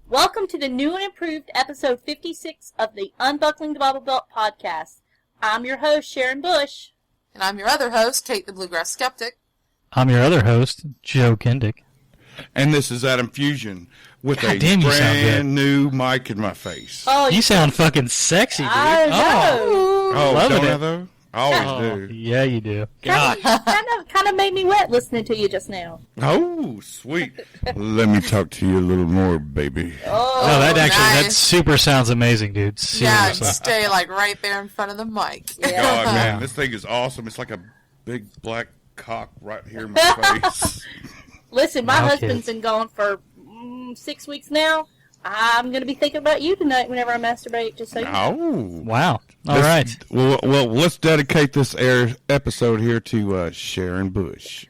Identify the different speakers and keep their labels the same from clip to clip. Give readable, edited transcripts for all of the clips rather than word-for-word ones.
Speaker 1: Welcome to the new and improved episode 56 of the Unbuckling the Bible Belt podcast. I'm your host, Sharon Bush.
Speaker 2: And I'm your other host, Kate the Bluegrass Skeptic.
Speaker 3: I'm your other host, Joe Kendick.
Speaker 4: And this is Adam Fusion with
Speaker 3: God
Speaker 4: a
Speaker 3: damn, you
Speaker 4: brand new mic in my face.
Speaker 1: Oh,
Speaker 3: You sound fucking sexy, dude.
Speaker 1: I know.
Speaker 4: Oh,
Speaker 3: loving
Speaker 4: don't I
Speaker 3: it.
Speaker 4: though? I always do.
Speaker 3: Yeah, you do. God.
Speaker 1: Kind of made me wet listening to you just now.
Speaker 4: Oh, sweet. Let me talk to you a little more, baby.
Speaker 1: Oh,
Speaker 3: No, that
Speaker 2: nice.
Speaker 3: super sounds amazing, dude.
Speaker 2: Yeah,
Speaker 3: Seriously.
Speaker 2: stay like right there in front of the mic.
Speaker 1: Yeah.
Speaker 4: God, man,
Speaker 3: Yeah.
Speaker 4: this thing is awesome. It's like a big black cock right here in my face.
Speaker 1: Listen, my
Speaker 3: Wow,
Speaker 1: husband's
Speaker 3: kids.
Speaker 1: been gone for 6 weeks now. I'm going to be thinking about you tonight whenever I masturbate, just so you know.
Speaker 4: Oh.
Speaker 3: Wow. All right.
Speaker 4: Well, let's dedicate this episode here to Sharon Bush.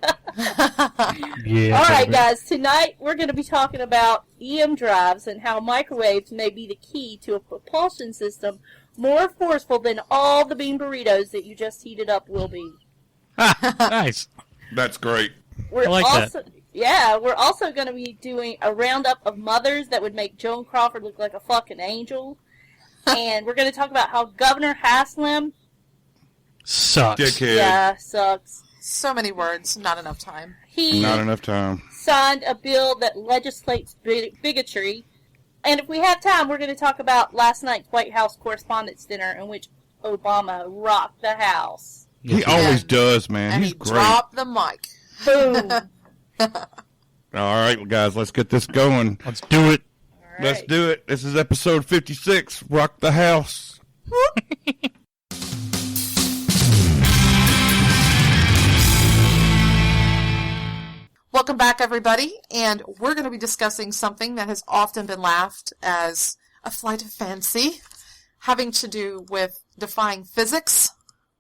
Speaker 3: Yeah.
Speaker 1: All right,
Speaker 3: baby.
Speaker 1: guys, tonight we're going to be talking about EMDrives and how microwaves may be the key to a propulsion system more forceful than all the bean burritos that you just heated up will be.
Speaker 3: Nice.
Speaker 4: That's great.
Speaker 1: We're
Speaker 3: I like
Speaker 1: also, Yeah, we're also going to be doing a roundup of mothers that would make Joan Crawford look like a fucking angel. And we're going to talk about how Governor Haslam,
Speaker 3: Sucks.
Speaker 4: Dickhead.
Speaker 1: sucks.
Speaker 2: So many words, not enough time.
Speaker 1: He
Speaker 4: Not enough time.
Speaker 1: signed a bill that legislates bigotry. And if we have time, we're going to talk about last night's White House Correspondents' Dinner in which Obama rocked the house.
Speaker 3: Yes,
Speaker 4: He always does, man.
Speaker 2: And
Speaker 4: He's
Speaker 2: he
Speaker 4: great.
Speaker 2: dropped the mic.
Speaker 1: Boom.
Speaker 4: All right, well, guys, let's get this going.
Speaker 3: Let's do it.
Speaker 1: All
Speaker 4: Let's
Speaker 1: right.
Speaker 4: do it. This is episode 56, Rock the House.
Speaker 2: Welcome back, everybody, and we're going to be discussing something that has often been laughed as a flight of fancy, having to do with defying physics,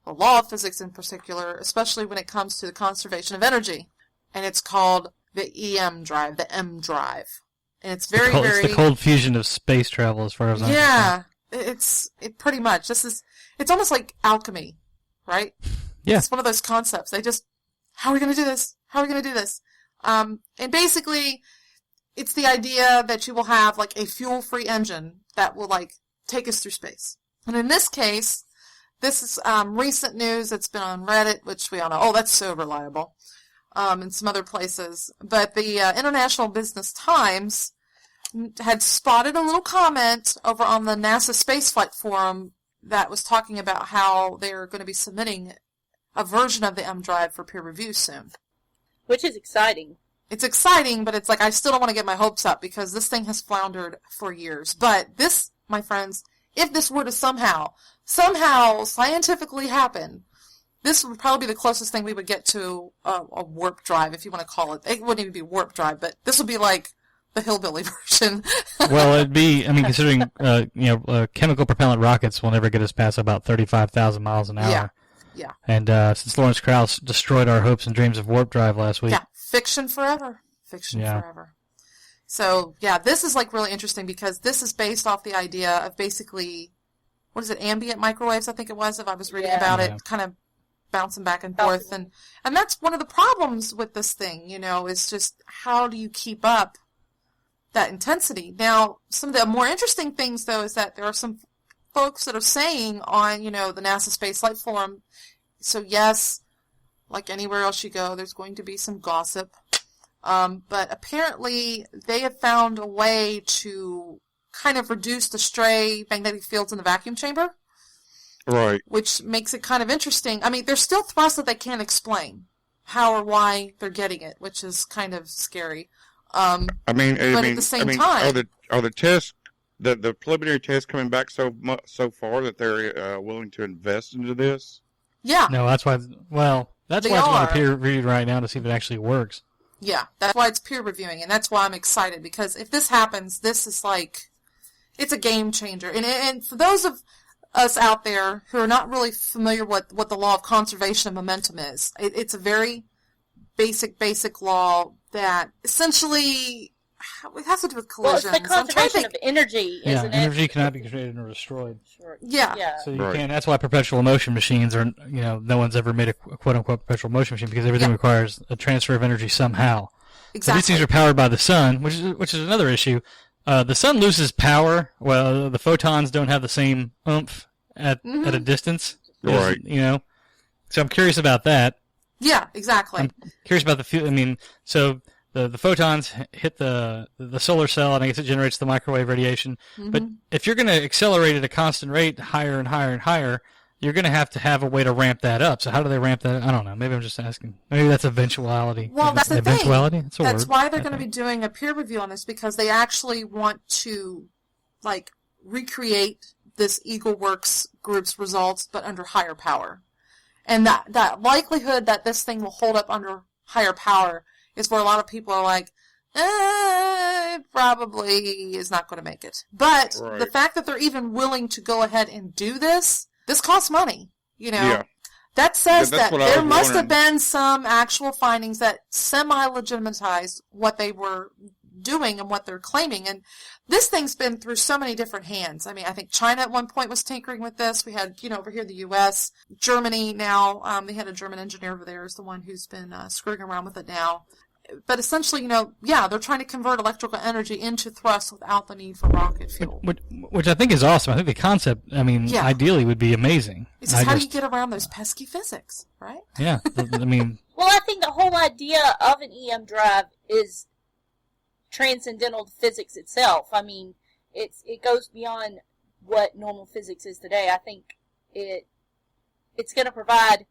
Speaker 2: the law of physics in particular, especially when it comes to the conservation of energy. And it's called the EMDrive, the M-Drive. And it's very,
Speaker 3: It's
Speaker 2: very...
Speaker 3: the cold fusion of space travel, as far as I'm concerned.
Speaker 2: Yeah, it pretty much. It's almost like alchemy, right?
Speaker 3: Yeah.
Speaker 2: It's one of those concepts. How are we going to do this? How are we going to do this? And basically, it's the idea that you will have like a fuel-free engine that will like take us through space. And in this case, this is recent news that's been on Reddit, which we all know. Oh, that's so reliable. And some other places. But the International Business Times had spotted a little comment over on the NASA Spaceflight Forum that was talking about how they're going to be submitting a version of the M-Drive for peer review soon.
Speaker 1: Which is exciting.
Speaker 2: It's exciting, but it's like I still don't want to get my hopes up because this thing has floundered for years. But this, my friends, if this were to somehow scientifically happen, this would probably be the closest thing we would get to a warp drive, if you want to call it. It wouldn't even be warp drive, but this would be like the hillbilly version.
Speaker 3: Well, it'd be, considering, chemical propellant rockets will never get us past about 35,000 miles an hour.
Speaker 2: Yeah.
Speaker 3: And since Lawrence Krauss destroyed our hopes and dreams of warp drive last week.
Speaker 2: Yeah, fiction forever. Forever. So, yeah, this is like really interesting because this is based off the idea of basically, what is it, ambient microwaves, I think it was, if I was reading about
Speaker 3: Yeah.
Speaker 2: it, kind of bouncing back and forth. And that's one of the problems with this thing, is just how do you keep up that intensity? Now, some of the more interesting things, though, is that there are some folks that are saying on, the NASA Spaceflight Forum, so yes, like anywhere else you go, there's going to be some gossip. But apparently they have found a way to kind of reduce the stray magnetic fields in the vacuum chamber.
Speaker 4: Right.
Speaker 2: Which makes it kind of interesting. there's still thrust that they can't explain how or why they're getting it, which is kind of scary.
Speaker 4: But at
Speaker 2: the same time,
Speaker 4: are the tests, the preliminary tests coming back so far that they're willing to invest into this?
Speaker 2: yeah.
Speaker 3: No, that's why, that's
Speaker 2: They
Speaker 3: why it's going
Speaker 2: are.
Speaker 3: to peer reviewed right now to see if it actually works.
Speaker 2: Yeah, that's why it's peer reviewing, and that's why I'm excited, because if this happens, this is like, it's a game changer. And for those of us out there who are not really familiar with what the law of conservation of momentum is, it's a very basic law that essentially it has to do with
Speaker 1: Well,
Speaker 2: collisions.
Speaker 1: it's the conservation of energy,
Speaker 3: Yeah,
Speaker 1: isn't it?
Speaker 3: energy cannot be created or destroyed.
Speaker 1: Sure.
Speaker 2: Yeah.
Speaker 3: So you
Speaker 4: Right.
Speaker 3: can't. That's why perpetual motion machines are. No one's ever made a quote unquote perpetual motion machine because everything requires a transfer of energy somehow.
Speaker 2: Exactly.
Speaker 3: So these things are powered by the sun, which is another issue. The sun loses power. Well, the photons don't have the same oomph at a distance.
Speaker 4: Right.
Speaker 3: So I'm curious about that.
Speaker 2: Yeah, exactly.
Speaker 3: I'm curious about so the photons hit the solar cell, and I guess it generates the microwave radiation. But if you're going to accelerate at a constant rate higher and higher and higher, you're going to have a way to ramp that up. So how do they ramp that? I don't know. Maybe I'm just asking. Maybe that's eventuality.
Speaker 2: Well, that's the
Speaker 3: eventuality?
Speaker 2: thing.
Speaker 3: That's
Speaker 2: That's why they're going to be doing a peer review on this, because they actually want to, recreate this EagleWorks group's results, but under higher power. And that likelihood that this thing will hold up under higher power is where a lot of people are like, it probably is not going to make it. But
Speaker 4: Right.
Speaker 2: the fact that they're even willing to go ahead and do this costs money,
Speaker 4: Yeah.
Speaker 2: That says
Speaker 4: Yeah, that's
Speaker 2: that
Speaker 4: what I
Speaker 2: there
Speaker 4: was
Speaker 2: must have
Speaker 4: wondering.
Speaker 2: been some actual findings that semi-legitimatized what they were doing and what they're claiming. And this thing's been through so many different hands. I mean, I think China at one point was tinkering with this. We had, over here the U.S., Germany now. They had a German engineer over there is the one who's been screwing around with it now. But essentially, they're trying to convert electrical energy into thrust without the need for rocket fuel.
Speaker 3: Which I think is awesome. I think the concept,
Speaker 2: Yeah.
Speaker 3: ideally would be amazing.
Speaker 2: It's just how do you get around those pesky physics, right?
Speaker 3: Yeah,
Speaker 1: Well, I think the whole idea of an EM drive is transcendental to physics itself. I mean, it goes beyond what normal physics is today. I think it's going to provide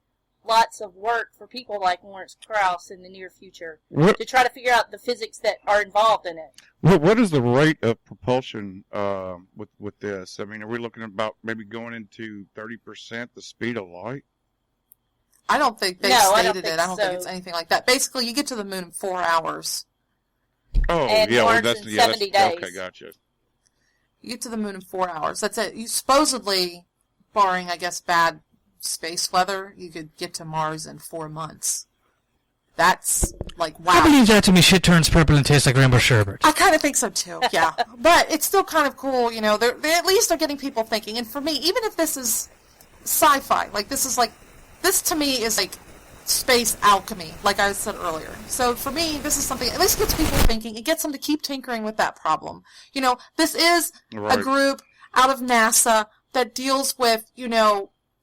Speaker 1: lots of work for people like Lawrence Krauss in the near future to try to figure out the physics that are involved in it.
Speaker 4: What is the rate of propulsion with this? I mean, are we looking about maybe going into 30% the speed of light?
Speaker 2: I don't think they
Speaker 1: No, I
Speaker 2: stated
Speaker 1: don't think
Speaker 2: it. I don't think
Speaker 1: so.
Speaker 2: it's anything like that. Basically, you get to the moon in 4 hours.
Speaker 4: Oh,
Speaker 1: And
Speaker 4: yeah,
Speaker 1: Mars
Speaker 4: that's
Speaker 1: in 70 days.
Speaker 4: Okay, gotcha.
Speaker 2: You get to the moon in 4 hours. That's it. You supposedly, barring, I guess, bad space weather, you could get to Mars in 4 months. That's wow.
Speaker 3: I believe that to me shit turns purple and tastes like rainbow sherbet.
Speaker 2: I kind of think so too, yeah. But it's still kind of cool, they at least are getting people thinking. And for me, even if this is sci-fi, this to me is like space alchemy, like I said earlier. So for me, this is something, at least gets people thinking. It gets them to keep tinkering with that problem. This is
Speaker 4: Right.
Speaker 2: a group out of NASA that deals with,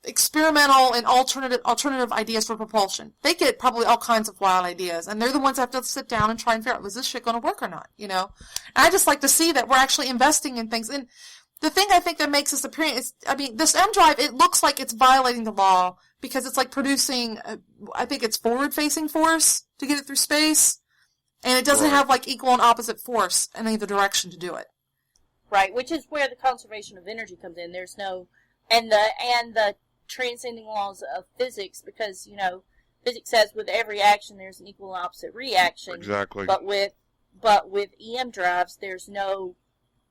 Speaker 2: experimental and alternative ideas for propulsion. They get probably all kinds of wild ideas, and they're the ones that have to sit down and try and figure out, was this shit going to work or not, And I just like to see that we're actually investing in things. And the thing I think that makes this appearing is, this EMDrive, it looks like it's violating the law because it's like producing, I think it's forward-facing force to get it through space, and it doesn't
Speaker 4: Right.
Speaker 2: have equal and opposite force in either direction to do it.
Speaker 1: Right, which is where the conservation of energy comes in. There's no, and the transcending laws of physics, because physics says with every action there's an equal and opposite reaction.
Speaker 4: Exactly.
Speaker 1: But with EM drives, there's no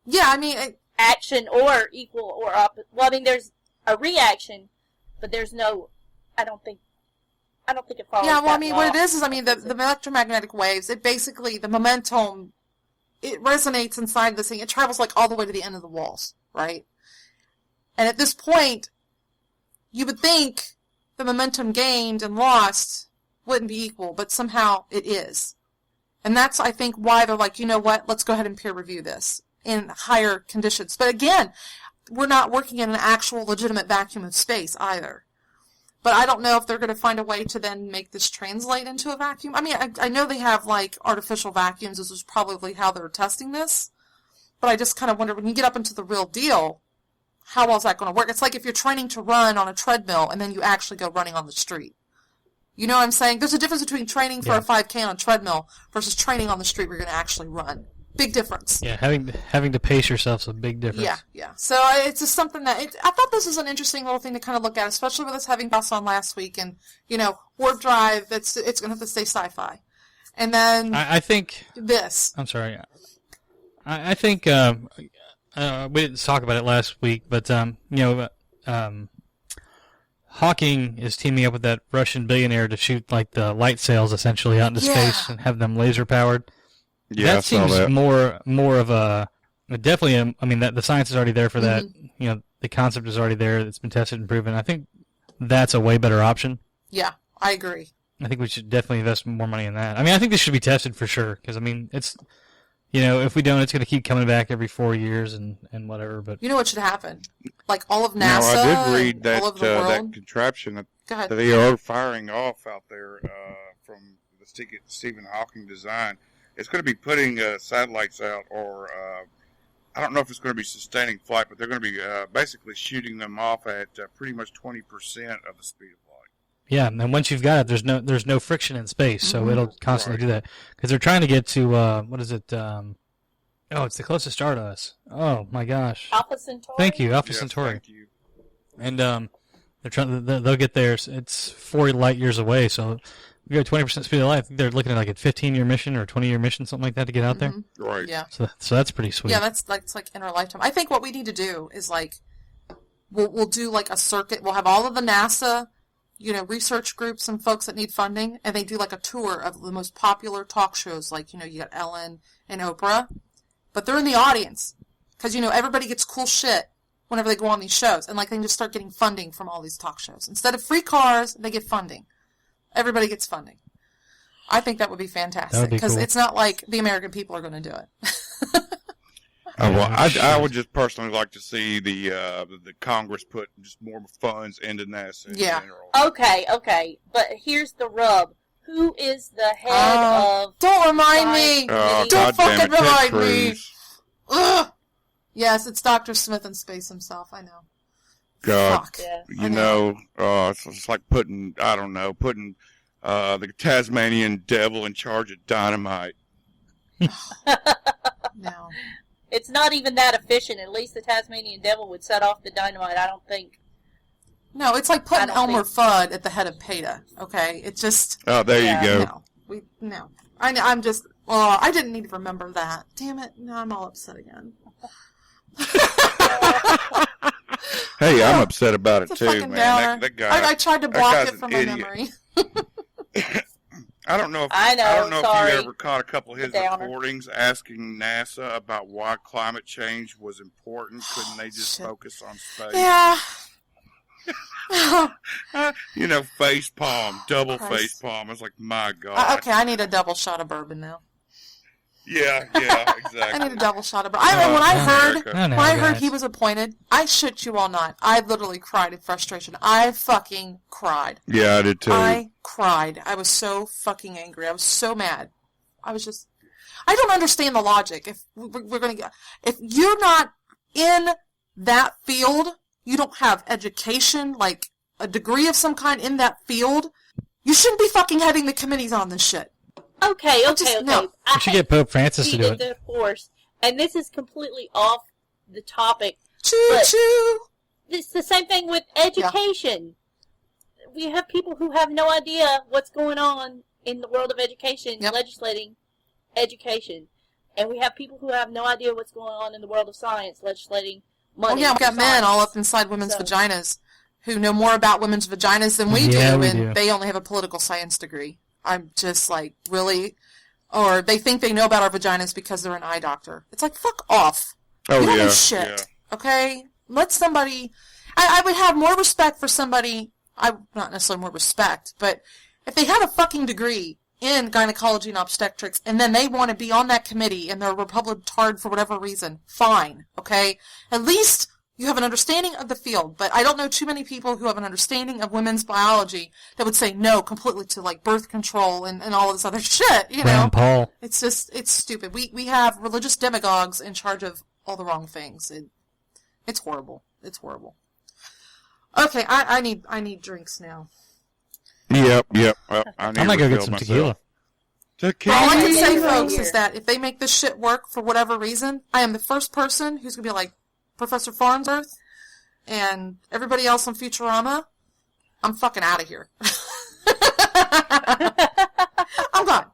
Speaker 2: Yeah,
Speaker 1: action or equal or opposite. Well, there's a reaction, but there's no. I don't think it follows.
Speaker 2: yeah, well,
Speaker 1: that
Speaker 2: what
Speaker 1: law.
Speaker 2: it is the electromagnetic waves, it basically, the momentum, it resonates inside this thing. It travels all the way to the end of the walls, right? And at this point, you would think the momentum gained and lost wouldn't be equal, but somehow it is. And that's, I think, why they're like, you know what, let's go ahead and peer review this in higher conditions. But again, we're not working in an actual legitimate vacuum of space either. But I don't know if they're going to find a way to then make this translate into a vacuum. I know they have, artificial vacuums. This is probably how they're testing this. But I just kind of wonder, when you get up into the real deal, how well is that going to work? It's like if you're training to run on a treadmill and then you actually go running on the street. You know what I'm saying? There's a difference between training for a 5K on a treadmill versus training on the street where you're going to actually run. Big difference.
Speaker 3: Yeah, having to pace yourself is a big difference.
Speaker 2: Yeah. So it's just something that I thought this was an interesting little thing to kind of look at, especially with us having Boss on last week, and warp drive. It's going to have to stay sci-fi, and then
Speaker 3: I think
Speaker 2: this.
Speaker 3: I'm sorry. I think we didn't talk about it last week, but Hawking is teaming up with that Russian billionaire to shoot the light sails essentially out into space and have them laser powered.
Speaker 4: Yeah, I
Speaker 3: that
Speaker 4: saw
Speaker 3: seems
Speaker 4: that.
Speaker 3: more of a definitely. I mean, that the science is already there for that. You know, the concept is already there. It's been tested and proven. I think that's a way better option.
Speaker 2: Yeah, I agree.
Speaker 3: I think we should definitely invest more money in that. I mean, I think this should be tested for sure because I mean, it's if we don't, it's going to keep coming back every 4 years and whatever. But
Speaker 2: You know what should happen? Like all of NASA,
Speaker 4: Now, I did read
Speaker 2: and
Speaker 4: that
Speaker 2: all over the
Speaker 4: that
Speaker 2: world.
Speaker 4: contraption that
Speaker 2: Go ahead.
Speaker 4: they are firing off out there from the Stephen Hawking design. It's going to be putting satellites out, or I don't know if it's going to be sustaining flight, but they're going to be basically shooting them off at pretty much 20% of the speed of light.
Speaker 3: yeah, and once you've got it, there's no friction in space, so it'll constantly do that because they're trying to get to what is it? It's the closest star to us. Oh my gosh!
Speaker 1: Alpha Centauri.
Speaker 3: Thank you, Alpha
Speaker 4: Yes,
Speaker 3: Centauri.
Speaker 4: thank you.
Speaker 3: And they're trying. They'll get there. It's 40 light years away. So we got 20% speed of light. I think they're looking at like a 15-year mission or a 20-year mission, something like that, to get out there.
Speaker 4: Right.
Speaker 2: Yeah.
Speaker 3: So that's pretty sweet.
Speaker 2: Yeah, that's like in our lifetime. I think what we need to do is like we'll do like a circuit. We'll have all of the NASA, research groups and folks that need funding, and they do like a tour of the most popular talk shows. Like you got Ellen and Oprah, but they're in the audience because everybody gets cool shit whenever they go on these shows, and like they just start getting funding from all these talk shows. Instead of free cars, they get funding. Everybody gets funding. I think that would be fantastic because
Speaker 3: cool.
Speaker 2: it's not like the American people are going to do it.
Speaker 4: I would just personally like to see the Congress put just more funds into NASA in general.
Speaker 1: Okay, but here's the rub. Who is the head of...
Speaker 2: Don't remind me!
Speaker 1: Don't
Speaker 2: Don't fucking remind me!
Speaker 4: Cruz.
Speaker 2: Ugh! Yes, it's Dr. Smith in space himself, I know.
Speaker 4: God,
Speaker 2: Fuck.
Speaker 1: Yeah.
Speaker 4: it's like putting the Tasmanian devil in charge of dynamite.
Speaker 2: No.
Speaker 1: It's not even that efficient. At least the Tasmanian devil would set off the dynamite, I don't think.
Speaker 2: No, it's like putting
Speaker 1: I don't
Speaker 2: Elmer
Speaker 1: think-
Speaker 2: Fudd at the head of PETA, okay? It just...
Speaker 4: Oh, there
Speaker 1: Yeah.
Speaker 4: you go.
Speaker 2: No. I'm just... Oh, I didn't need to remember that. Damn it. Now I'm all upset again.
Speaker 4: Hey, I'm upset about it
Speaker 2: It's a
Speaker 4: too,
Speaker 2: fucking
Speaker 4: man.
Speaker 2: downer.
Speaker 4: That guy.
Speaker 2: I tried to
Speaker 4: that
Speaker 2: block
Speaker 4: guy's
Speaker 2: it
Speaker 4: an
Speaker 2: from my
Speaker 4: idiot.
Speaker 2: memory.
Speaker 4: I don't know if
Speaker 1: I know,
Speaker 4: don't know
Speaker 1: sorry.
Speaker 4: if you ever caught a couple of his
Speaker 1: Downer.
Speaker 4: recordings asking NASA about why climate change was important. Couldn't they just
Speaker 2: Shit.
Speaker 4: focus on space?
Speaker 2: Yeah.
Speaker 4: Face palm, double
Speaker 2: Christ.
Speaker 4: face palm. I was like, my God.
Speaker 2: Okay, I need a double shot of bourbon now.
Speaker 4: Yeah, exactly.
Speaker 2: I need a double shot of bourbon. When I
Speaker 3: America.
Speaker 2: heard he was appointed, I shit you all not. I literally cried in frustration. I fucking cried.
Speaker 4: Yeah, I did too.
Speaker 2: I cried. I was so fucking angry. I was so mad. I don't understand the logic. If if you're not in that field, you don't have education, like a degree of some kind in that field, you shouldn't be fucking heading the committees on this shit.
Speaker 1: Okay.
Speaker 2: no.
Speaker 3: We should get Pope Francis to do it.
Speaker 1: Of course. And this is completely off the topic.
Speaker 2: Choo
Speaker 1: But-
Speaker 2: choo.
Speaker 1: It's the same thing with education. We have people who have no idea what's going on in the world of education,
Speaker 2: Yep.
Speaker 1: legislating education. And we have people who have no idea what's going on in the world of science, legislating money.
Speaker 2: Oh yeah, we
Speaker 1: for
Speaker 2: got men
Speaker 1: science.
Speaker 2: all up inside women's
Speaker 1: So-
Speaker 2: vaginas who know more about women's vaginas than we
Speaker 3: Yeah,
Speaker 2: do,
Speaker 3: we
Speaker 2: and
Speaker 3: do.
Speaker 2: they only have a political science degree. I'm just like, really? Or they think they know about our vaginas because they're an eye doctor. It's like, fuck off.
Speaker 4: Oh,
Speaker 2: You don't
Speaker 4: yeah.
Speaker 2: know shit.
Speaker 4: Yeah.
Speaker 2: Okay? Let somebody... I would have more respect for somebody... Not necessarily more respect, but if they have a fucking degree in gynecology and obstetrics, and then they want to be on that committee, and they're Republican for whatever reason, fine, okay? At least you have an understanding of the field, but I don't know too many people who have an understanding of women's biology that would say no completely to, like, birth control and all this other shit, you know?
Speaker 3: Ron Paul.
Speaker 2: It's just, it's stupid. We have religious demagogues in charge of all the wrong things. It's horrible. It's horrible. Okay, I need drinks now.
Speaker 4: Yep. Well, I
Speaker 3: I'm gonna go get some
Speaker 4: myself.
Speaker 3: tequila.
Speaker 2: All I can
Speaker 1: Tequila.
Speaker 2: say,
Speaker 1: Tequila
Speaker 2: folks,
Speaker 1: here.
Speaker 2: is that if they make this shit work for whatever reason, I am the first person who's going to be like Professor Farnsworth and everybody else on Futurama. I'm fucking out of here. I'm gone.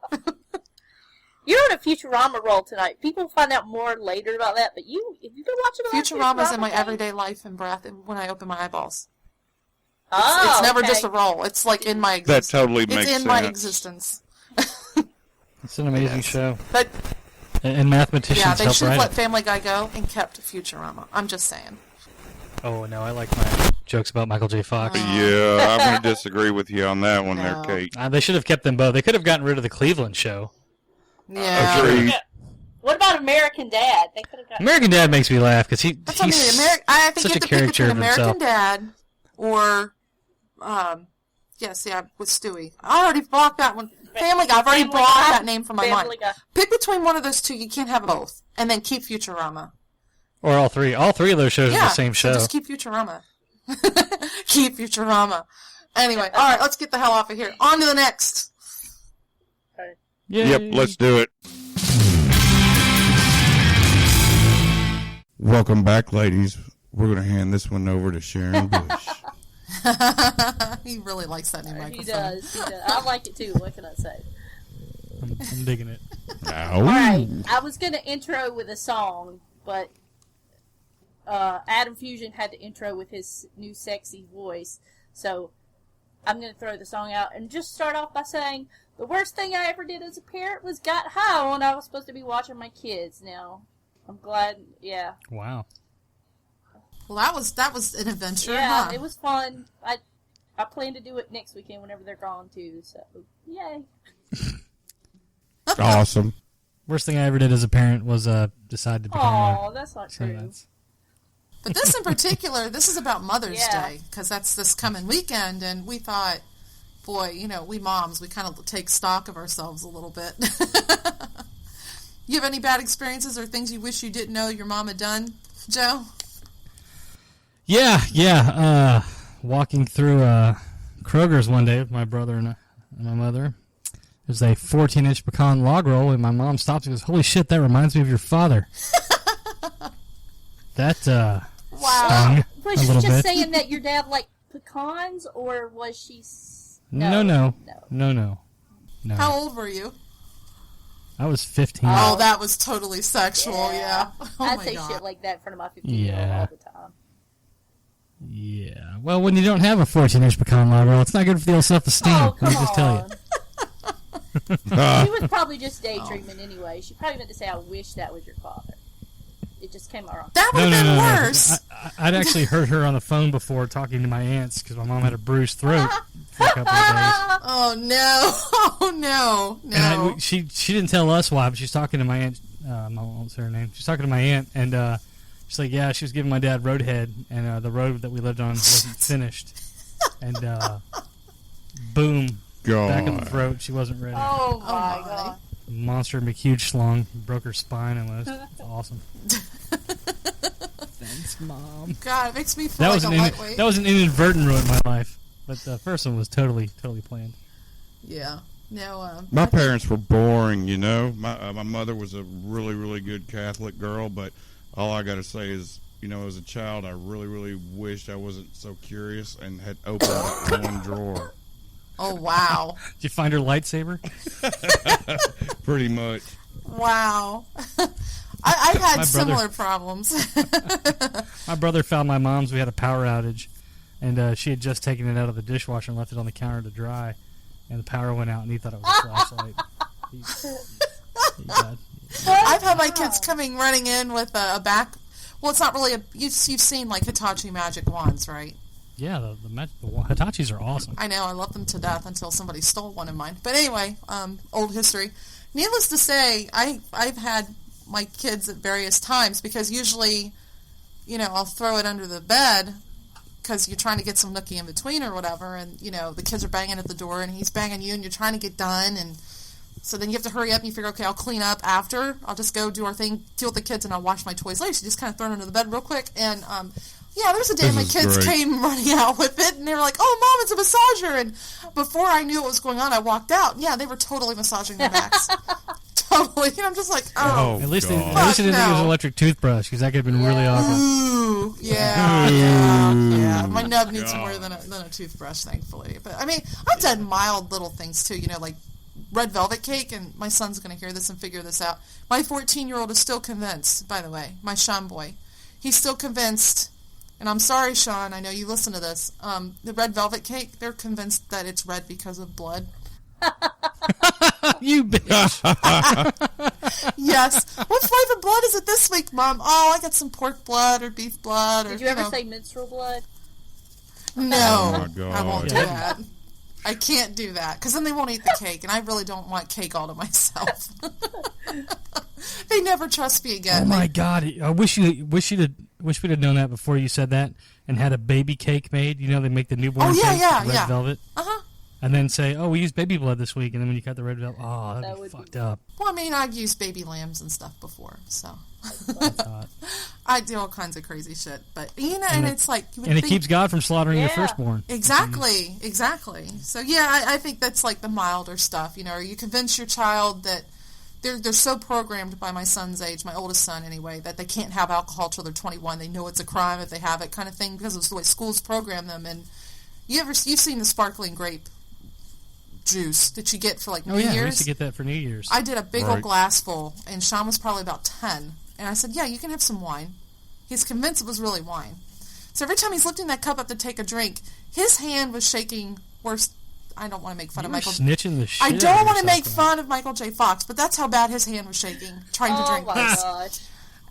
Speaker 1: You're on a Futurama roll tonight. People find out more later about that, but if you've been watching a lot of
Speaker 2: Futurama's in my
Speaker 1: thing-
Speaker 2: everyday life and breath and when I open my eyeballs.
Speaker 1: Oh,
Speaker 2: It's never
Speaker 1: okay.
Speaker 2: just a roll. It's like in my
Speaker 4: That
Speaker 2: existence.
Speaker 4: totally
Speaker 2: It's
Speaker 4: makes
Speaker 2: in
Speaker 4: sense.
Speaker 2: my existence.
Speaker 3: It's an amazing show.
Speaker 2: But
Speaker 3: And mathematicians
Speaker 2: Yeah, they
Speaker 3: help
Speaker 2: should have
Speaker 3: write
Speaker 2: let
Speaker 3: it.
Speaker 2: Family Guy go and kept Futurama. I'm just saying.
Speaker 3: Oh, no, I like my jokes about Michael J. Fox.
Speaker 4: Yeah, I'm going to disagree with you on that one
Speaker 2: No.
Speaker 4: there, Kate.
Speaker 3: They should have kept them both. They could have gotten rid of the Cleveland show.
Speaker 2: Yeah.
Speaker 4: Agreed.
Speaker 1: What about American Dad? They could have got
Speaker 3: American Dad makes me laugh because
Speaker 2: That's what I
Speaker 3: he's
Speaker 2: mean. I think
Speaker 3: such
Speaker 2: you
Speaker 3: a
Speaker 2: have to pick
Speaker 3: caricature
Speaker 2: between
Speaker 3: of
Speaker 2: American
Speaker 3: himself.
Speaker 2: Dad or, with Stewie. I already blocked that one. Family Guy. I've already
Speaker 1: Family
Speaker 2: blocked
Speaker 1: Guy.
Speaker 2: that name from my
Speaker 1: Family
Speaker 2: mind.
Speaker 1: Guy.
Speaker 2: Pick between one of those two. You can't have both. And then keep Futurama.
Speaker 3: Or all three. All three of those shows are the same
Speaker 2: so
Speaker 3: show.
Speaker 2: just keep Futurama. Keep Futurama. Anyway, all right, let's get the hell off of here. On to the next.
Speaker 3: Yay.
Speaker 4: Yep, let's do it. Welcome back, ladies. We're going to hand this one over to Sharon Bush.
Speaker 2: He really likes that new microphone.
Speaker 1: He does. I like it too. What can I say?
Speaker 3: I'm digging it.
Speaker 4: Now.
Speaker 1: All right. I was going to intro with a song, but Adam Fusion had to intro with his new sexy voice. So I'm going to throw the song out and just start off by saying the worst thing I ever did as a parent was got high when I was supposed to be watching my kids. Now, I'm glad, yeah.
Speaker 3: Wow.
Speaker 2: Well, that was an adventure,
Speaker 1: Yeah,
Speaker 2: huh?
Speaker 1: it was fun. I plan to do it next weekend whenever they're gone, too. So, yay.
Speaker 4: Awesome.
Speaker 3: Worst thing I ever did as a parent was decide to become
Speaker 1: Aw,
Speaker 3: a...
Speaker 1: that's not
Speaker 3: so
Speaker 1: true.
Speaker 3: that's-
Speaker 2: But this in particular, this is about Mother's
Speaker 1: Yeah.
Speaker 2: Day, because that's this coming weekend, and we thought, boy, we moms, we kind of take stock of ourselves a little bit. You have any bad experiences or things you wish you didn't know your mom had done, Joe?
Speaker 3: Yeah. Walking through Kroger's one day with my brother and my mother. There's a 14-inch pecan log roll, and my mom stopped and goes, "Holy shit, that reminds me of your father." That stung
Speaker 1: Was
Speaker 3: a
Speaker 1: she
Speaker 3: little
Speaker 1: just
Speaker 3: bit.
Speaker 1: saying that your dad liked pecans, or was she...
Speaker 3: No.
Speaker 1: No.
Speaker 2: How old were you?
Speaker 3: I was 15.
Speaker 2: Oh, that was totally sexual, yeah. Oh,
Speaker 1: I
Speaker 2: my
Speaker 1: say
Speaker 2: God.
Speaker 1: shit like that in front of my 15-year-old all the time.
Speaker 3: Yeah. Well, when you don't have a 14-inch pecan log roll, it's not good for the old self-esteem.
Speaker 1: Oh,
Speaker 3: Let
Speaker 1: come
Speaker 3: me just tell you.
Speaker 1: on. She was probably just daydreaming anyway. She probably meant to say, "I wish that was your father." It just came out wrong.
Speaker 2: That would have been worse.
Speaker 3: I'd actually heard her on the phone before talking to my aunts because my mom had a bruised throat for a couple of days.
Speaker 2: Oh, no. Oh, no.
Speaker 3: And she didn't tell us why, but she's talking to my aunt. What's her name? She's talking to my aunt, and she's like, yeah, she was giving my dad roadhead, and the road that we lived on wasn't finished. And boom, back in the throat. She wasn't ready.
Speaker 1: Oh
Speaker 2: my
Speaker 1: God!
Speaker 3: Monster McHuge schlong broke her spine and was awesome. Thanks, Mom.
Speaker 2: God, it makes me feel like a lightweight.
Speaker 3: That was an inadvertent ruin in my life, but the first one was totally planned.
Speaker 2: Yeah. No,
Speaker 4: My parents were boring, My mother was a really, really good Catholic girl, but all I got to say is, as a child, I really, really wished I wasn't so curious and had opened that one drawer.
Speaker 2: Oh, wow.
Speaker 3: Did you find her lightsaber?
Speaker 4: Pretty much.
Speaker 2: Wow. I've had
Speaker 3: My brother-
Speaker 2: similar problems.
Speaker 3: My brother found my mom's. We had a power outage, and she had just taken it out of the dishwasher and left it on the counter to dry, and the power went out, and he thought it was a flashlight.
Speaker 2: I've had my kids coming running in with a back. Well, it's not really you've seen like Hitachi magic wands, right?
Speaker 3: Yeah, the Hitachis are awesome.
Speaker 2: I know, I love them to death until somebody stole one of mine. But anyway, old history. Needless to say, I've had my kids at various times because usually, I'll throw it under the bed because you're trying to get some nookie in between or whatever, and, the kids are banging at the door and he's banging you and you're trying to get done, and so then you have to hurry up and you figure, okay, I'll clean up after. I'll just go do our thing, deal with the kids, and I'll wash my toys later. So you just kind of throw it under the bed real quick, and, yeah, there's a day my kids came running out with it, and they were like, "Oh, Mom, it's a massager!" And before I knew what was going on, I walked out. And yeah, they were totally massaging their backs. Totally. And I'm just like, oh.
Speaker 3: At least they didn't think it was an electric toothbrush, because that could have been really awkward.
Speaker 2: Ooh, yeah. My nub needs more than a toothbrush, thankfully. But, I mean, I've done mild little things, too, like red velvet cake, and my son's going to hear this and figure this out. My 14-year-old is still convinced, by the way, my Sean boy. He's still convinced... And I'm sorry, Sean, I know you listen to this. The red velvet cake, they're convinced that it's red because of blood.
Speaker 3: You bitch.
Speaker 2: Yes. What flavored blood is it this week, Mom? Oh, I got some pork blood or beef blood. Or,
Speaker 1: Did you ever say menstrual blood?
Speaker 2: No,
Speaker 4: Oh, my God.
Speaker 2: I won't do
Speaker 3: Yeah.
Speaker 2: that. I can't do that because then they won't eat the cake, and I really don't want cake all to myself. They never trust me again.
Speaker 3: Oh my God! I wish we'd have known that before you said that and had a baby cake made. You know, they make the newborn
Speaker 2: Oh, yeah,
Speaker 3: cake,
Speaker 2: yeah,
Speaker 3: red
Speaker 2: yeah.
Speaker 3: velvet.
Speaker 2: Uh-huh.
Speaker 3: And then say, "Oh, we used baby blood this week," and then when you cut the red velvet, oh, that'd
Speaker 1: That
Speaker 3: be
Speaker 1: would be
Speaker 3: fucked up.
Speaker 2: Well, I mean, I've used baby lambs and stuff before, so
Speaker 3: That's hot.
Speaker 2: I do all kinds of crazy shit. But you know, and it's like you would
Speaker 3: And it
Speaker 2: think,
Speaker 3: keeps God from slaughtering your
Speaker 1: Yeah.
Speaker 3: firstborn.
Speaker 2: exactly. So yeah, I think that's like the milder stuff. You know, you convince your child that they're so programmed by my son's age, my oldest son anyway, that they can't have alcohol till they're 21. They know it's a crime if they have it, kind of thing, because it's the way schools program them. And you've seen the sparkling grape juice that you get for like New
Speaker 3: Oh yeah, we
Speaker 2: Year's?
Speaker 3: used to get that for New Year's.
Speaker 2: I did a big
Speaker 4: Right.
Speaker 2: old glass full, and Sean was probably about 10. And I said, yeah, you can have some wine. He's convinced it was really wine. So every time he's lifting that cup up to take a drink, his hand was shaking worse. I don't want to make fun
Speaker 3: You
Speaker 2: of
Speaker 3: were
Speaker 2: Michael.
Speaker 3: snitching the shit
Speaker 2: I
Speaker 3: out of
Speaker 2: don't want to
Speaker 3: yourself
Speaker 2: make
Speaker 3: tonight.
Speaker 2: fun of Michael J. Fox, but that's how bad his hand was shaking trying to
Speaker 1: Oh
Speaker 2: drink
Speaker 1: my
Speaker 2: this.
Speaker 1: gosh.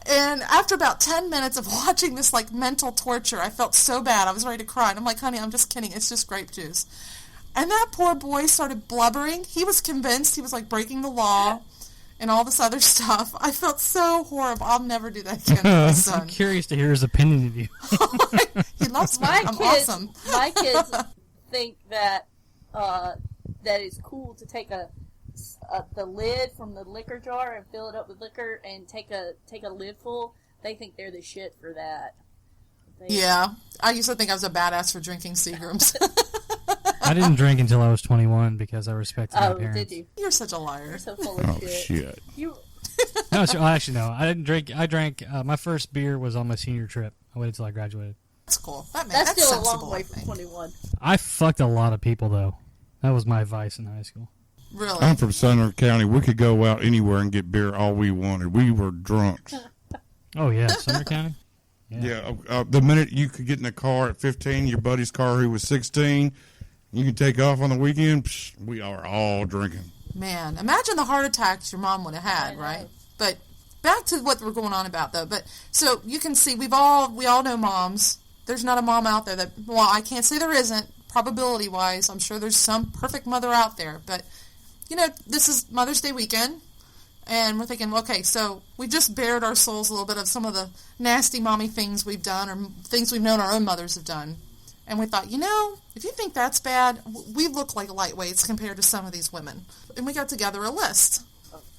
Speaker 2: And after about 10 minutes of watching this like mental torture, I felt so bad. I was ready to cry. And I'm like, honey, I'm just kidding. It's just grape juice. And that poor boy started blubbering. He was convinced he was like breaking the law and all this other stuff. I felt so horrible. I'll never do that again with my
Speaker 3: I'm
Speaker 2: son.
Speaker 3: curious to hear his opinion of you.
Speaker 2: He loves me.
Speaker 1: My
Speaker 2: I'm
Speaker 1: kids,
Speaker 2: awesome.
Speaker 1: my kids think that that it's cool to take the lid from the liquor jar and fill it up with liquor and take a lid full. They think they're the shit for that.
Speaker 2: Yeah. I used to think I was a badass for drinking Seagrams.
Speaker 3: I didn't drink until I was 21 because I respected my
Speaker 1: Oh,
Speaker 3: parents.
Speaker 1: did you?
Speaker 2: You're such a liar.
Speaker 1: You're so full of
Speaker 4: Oh,
Speaker 1: shit.
Speaker 4: shit.
Speaker 1: You
Speaker 3: No, so, actually, no. I didn't drink. I drank. My first beer was on my senior trip. I waited till I graduated.
Speaker 2: That's cool. That's
Speaker 1: that's still a
Speaker 2: sensible,
Speaker 1: long way
Speaker 2: I
Speaker 1: from
Speaker 2: think.
Speaker 1: 21.
Speaker 3: I fucked a lot of people though. That was my vice in high school.
Speaker 2: Really?
Speaker 4: I'm from Sumner County. We could go out anywhere and get beer all we wanted. We were drunks.
Speaker 3: Oh yeah, Sumner County.
Speaker 4: Yeah, the minute you could get in a car at 15, your buddy's car who was 16, you can take off on the weekend. Psh, we are all drinking.
Speaker 2: Man, imagine the heart attacks your mom would have
Speaker 1: I
Speaker 2: had,
Speaker 1: know.
Speaker 2: right? But back to what we're going on about, though. But so you can see we all know moms. There's not a mom out there that, well, I can't say there isn't. Probability wise, I'm sure there's some perfect mother out there. But you know, this is Mother's Day weekend, and we're thinking, okay, so we just bared our souls a little bit of some of the nasty mommy things we've done or things we've known our own mothers have done. And we thought, you know, if you think that's bad, we look like lightweights compared to some of these women. And we got together a list,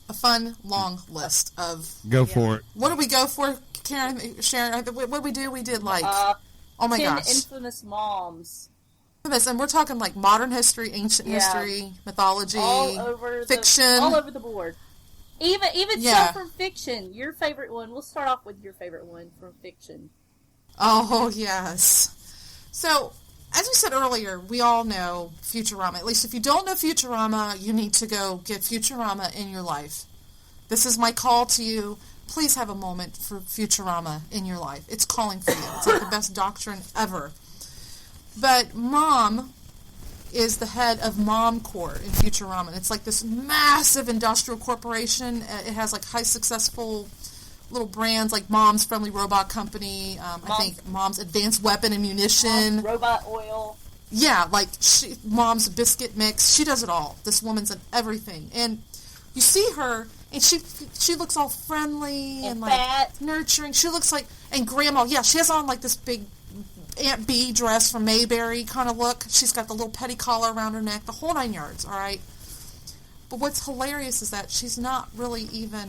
Speaker 2: a fun, long list of...
Speaker 4: Go for it.
Speaker 2: What did we go for, Karen, Sharon? What did we do? We did like, oh my
Speaker 1: 10
Speaker 2: gosh.
Speaker 1: infamous moms.
Speaker 2: And we're talking like modern history, ancient
Speaker 1: Yeah.
Speaker 2: history, mythology,
Speaker 1: All over
Speaker 2: fiction.
Speaker 1: all over the board. Even
Speaker 2: Yeah.
Speaker 1: some from fiction. Your favorite one. We'll start off with your favorite one from fiction.
Speaker 2: Oh, yes. So, as we said earlier, we all know Futurama. At least if you don't know Futurama, you need to go get Futurama in your life. This is my call to you. Please have a moment for Futurama in your life. It's calling for you. It's like the best doctrine ever. But Mom is the head of Mom Corps in Futurama. And it's like this massive industrial corporation. It has like high successful little brands like Mom's Friendly Robot Company. I think Mom's Advanced Weapon and Munition.
Speaker 1: Robot oil.
Speaker 2: Yeah, like Mom's Biscuit Mix. She does it all. This woman's in everything. And you see her, and she looks all friendly and like
Speaker 1: fat.
Speaker 2: nurturing. She looks like, and Grandma, yeah, she has on like this big Aunt Bee dress from Mayberry kind of look. She's got the little petty collar around her neck, the whole 9 yards, all right? But what's hilarious is that she's not really even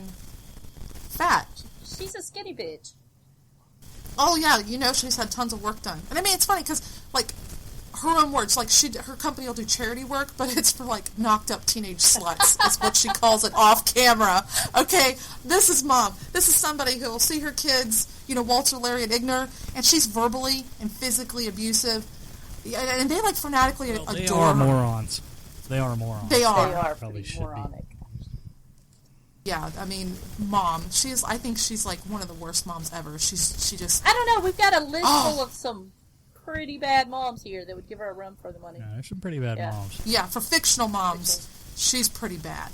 Speaker 2: fat.
Speaker 1: She's a skinny bitch.
Speaker 2: Oh, yeah, you know she's had tons of work done. And I mean, it's funny because, like, her own words, like, her company will do charity work, but it's for, like, knocked-up teenage sluts. That's what she calls it off camera. Okay, this is Mom. This is somebody who will see her kids, you know, Walter, Larry, and Ignar, and she's verbally and physically abusive. And they, like, fanatically adore
Speaker 3: They
Speaker 2: her.
Speaker 3: are morons. They are morons.
Speaker 2: They are.
Speaker 1: They are
Speaker 3: Probably
Speaker 1: pretty
Speaker 3: should be.
Speaker 1: moronic.
Speaker 2: Yeah, I mean, Mom. I think she's, like, one of the worst moms ever. She just...
Speaker 1: I don't know. We've got a list
Speaker 2: Oh.
Speaker 1: full of some pretty bad moms here that would give her a run for the money.
Speaker 3: Yeah, there's some pretty bad
Speaker 1: Yeah.
Speaker 3: moms.
Speaker 2: Yeah, for fictional moms, she's pretty bad.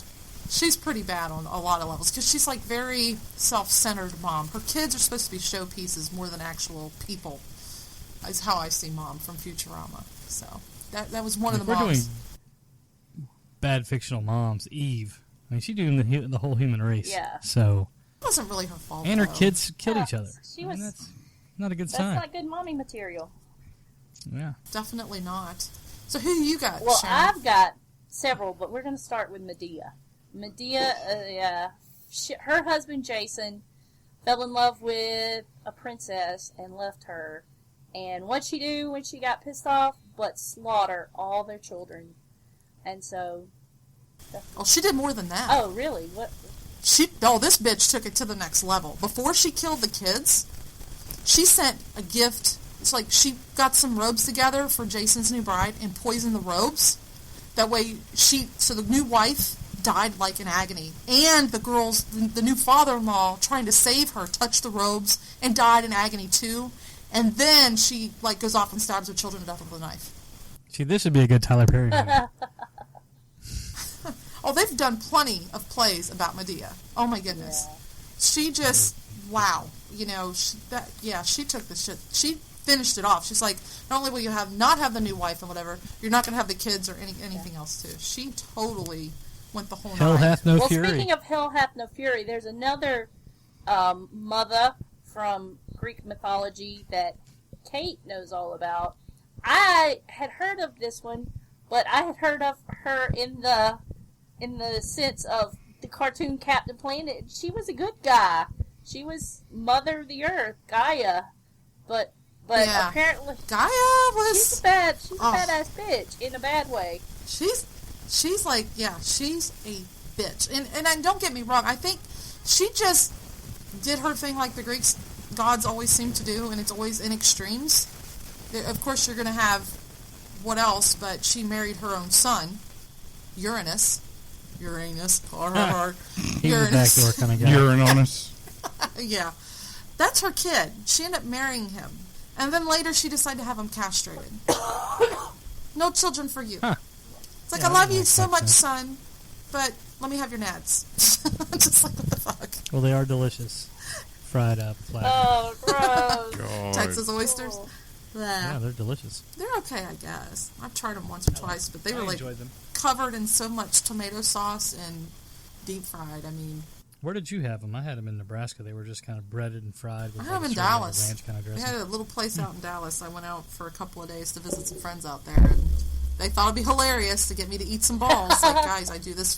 Speaker 2: she's pretty bad on a lot of levels because she's like very self-centered mom. Her kids are supposed to be showpieces more than actual people. Is how I see Mom from Futurama. So that was one of the
Speaker 3: We're
Speaker 2: moms.
Speaker 3: doing bad fictional moms. Eve. I mean, she's doing the whole human race.
Speaker 1: Yeah.
Speaker 3: So.
Speaker 2: It wasn't really her fault.
Speaker 3: And her
Speaker 2: though.
Speaker 3: kids killed each other.
Speaker 1: She
Speaker 3: I mean,
Speaker 1: was.
Speaker 3: that's not a good
Speaker 1: That's
Speaker 3: sign.
Speaker 1: not good mommy material.
Speaker 3: Yeah.
Speaker 2: Definitely not. So who do you got?
Speaker 1: Well,
Speaker 2: Sharon?
Speaker 1: I've got several, but we're going to start with Medea. Medea, her husband Jason fell in love with a princess and left her. And what'd she do when she got pissed off? But slaughter all their children. And so...
Speaker 2: Oh, she did more than that.
Speaker 1: Oh, really? What?
Speaker 2: This bitch took it to the next level. Before she killed the kids, she sent a gift. It's like she got some robes together for Jason's new bride and poisoned the robes. That way so the new wife died like in agony. And the new father-in-law trying to save her touched the robes and died in agony too. And then she like goes off and stabs her children to death with a knife.
Speaker 3: See, this would be a good Tyler Perry movie.
Speaker 2: Oh, they've done plenty of plays about Medea. Oh my goodness.
Speaker 1: Yeah.
Speaker 2: She just, wow. You know, she took the shit. She finished it off. She's like, not only will you not have the new wife and whatever, you're not going to have the kids or anything else too. She totally went the whole
Speaker 3: Hell
Speaker 2: nine.
Speaker 3: hath no
Speaker 1: Well,
Speaker 3: fury.
Speaker 1: speaking of Hell Hath No Fury, there's another mother from Greek mythology that Kate knows all about. I had heard of this one, but I had heard of her in the sense of the cartoon Captain Planet. She was a good guy. She was Mother of the Earth, Gaia. But
Speaker 2: Yeah.
Speaker 1: apparently
Speaker 2: Gaia
Speaker 1: she's
Speaker 2: was...
Speaker 1: a badass bitch in a bad way.
Speaker 2: She's like, yeah, she's a bitch. And don't get me wrong, I think she just did her thing like the Greeks gods always seem to do, and it's always in extremes. Of course, you're going to have what else, but she married her own son, Uranus.
Speaker 3: He was a backdoor kind of guy.
Speaker 4: Uranus.
Speaker 2: Yeah. That's her kid. She ended up marrying him. And then later she decided to have him castrated. No children for you.
Speaker 3: Huh.
Speaker 2: It's like,
Speaker 3: Yeah,
Speaker 2: I love
Speaker 3: that
Speaker 2: you
Speaker 3: makes
Speaker 2: so much,
Speaker 3: sense.
Speaker 2: son, but let me have your nads. Just like, what the fuck?
Speaker 3: Well, they are delicious. Fried up, flat.
Speaker 1: Oh, gross.
Speaker 4: God.
Speaker 2: Texas oysters?
Speaker 1: Oh.
Speaker 3: Yeah,
Speaker 2: Blah.
Speaker 3: they're delicious.
Speaker 2: They're okay, I guess. I've tried them once or twice, but they were like
Speaker 3: enjoyed them.
Speaker 2: covered in so much tomato sauce and deep fried. I mean,
Speaker 3: Where did you have them? I had them in Nebraska. They were just kind of breaded and fried. With
Speaker 2: I
Speaker 3: like
Speaker 2: have
Speaker 3: a
Speaker 2: in
Speaker 3: sort of
Speaker 2: Dallas.
Speaker 3: ranch kind of
Speaker 2: we
Speaker 3: dressing.
Speaker 2: had a little place out in Dallas. I went out for a couple of days to visit some friends out there, and they thought it'd be hilarious to get me to eat some balls. Like, guys, I do this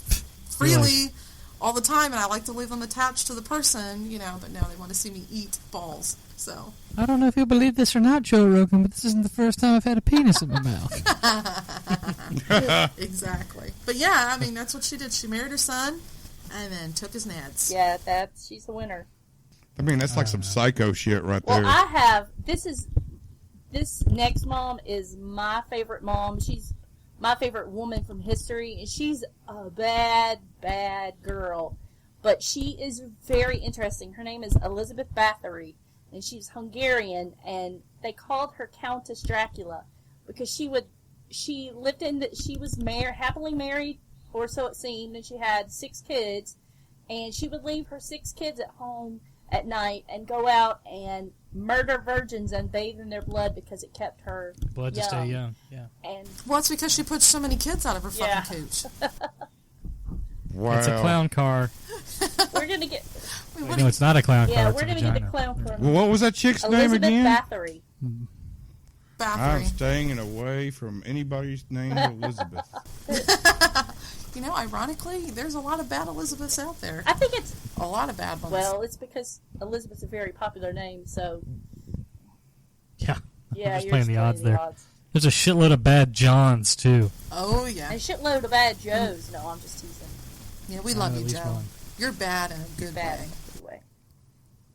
Speaker 2: freely all the time, and I like to leave them attached to the person, you know, but now they want to see me eat balls. So,
Speaker 3: I don't know if you'll believe this or not, Joe Rogan, but this isn't the first time I've had a penis in my mouth.
Speaker 2: exactly. But yeah, I mean, that's what she did. She married her son and then took his nads.
Speaker 1: Yeah, she's the winner.
Speaker 4: I mean, that's like some psycho shit right
Speaker 1: Well,
Speaker 4: there.
Speaker 1: I have, this next mom is my favorite mom. She's my favorite woman from history, and she's a bad, bad girl. But she is very interesting. Her name is Elizabeth Bathory, and she's Hungarian, and they called her Countess Dracula because she was happily married, or so it seemed, and she had 6 kids, and she would leave her 6 kids at home at night and go out and murder virgins and bathe in their blood because it kept her
Speaker 3: Blood to
Speaker 1: young.
Speaker 3: stay young, yeah.
Speaker 1: And
Speaker 2: Well, it's because she put so many kids out of her
Speaker 1: Yeah.
Speaker 2: fucking cooch.
Speaker 4: Wow.
Speaker 3: It's a clown car.
Speaker 1: we're gonna get
Speaker 3: Wait, no, it's not a clown car.
Speaker 1: yeah,
Speaker 3: It's
Speaker 1: we're
Speaker 3: a
Speaker 1: gonna get
Speaker 3: vagina.
Speaker 1: the clown from
Speaker 4: Well, what was that chick's name
Speaker 1: Elizabeth
Speaker 4: again?
Speaker 1: Bathory.
Speaker 4: I'm
Speaker 2: Bathory.
Speaker 4: staying away from anybody's named Elizabeth.
Speaker 2: You know, ironically, there's a lot of bad Elizabeths out there.
Speaker 1: I think it's
Speaker 2: A lot of bad ones.
Speaker 1: well, it's because Elizabeth's a very popular name, so
Speaker 3: Yeah.
Speaker 1: yeah,
Speaker 3: I'm just
Speaker 1: you're
Speaker 3: playing the odds there.
Speaker 1: odds.
Speaker 3: There's a shitload of bad Johns, too.
Speaker 2: Oh, yeah.
Speaker 1: And a shitload of bad Joes. No, I'm just teasing.
Speaker 2: Yeah, we
Speaker 3: I
Speaker 2: love
Speaker 3: know
Speaker 2: you,
Speaker 3: at least
Speaker 2: Joe.
Speaker 3: one.
Speaker 2: You're bad in a good
Speaker 1: Bad
Speaker 2: way.
Speaker 1: anyway.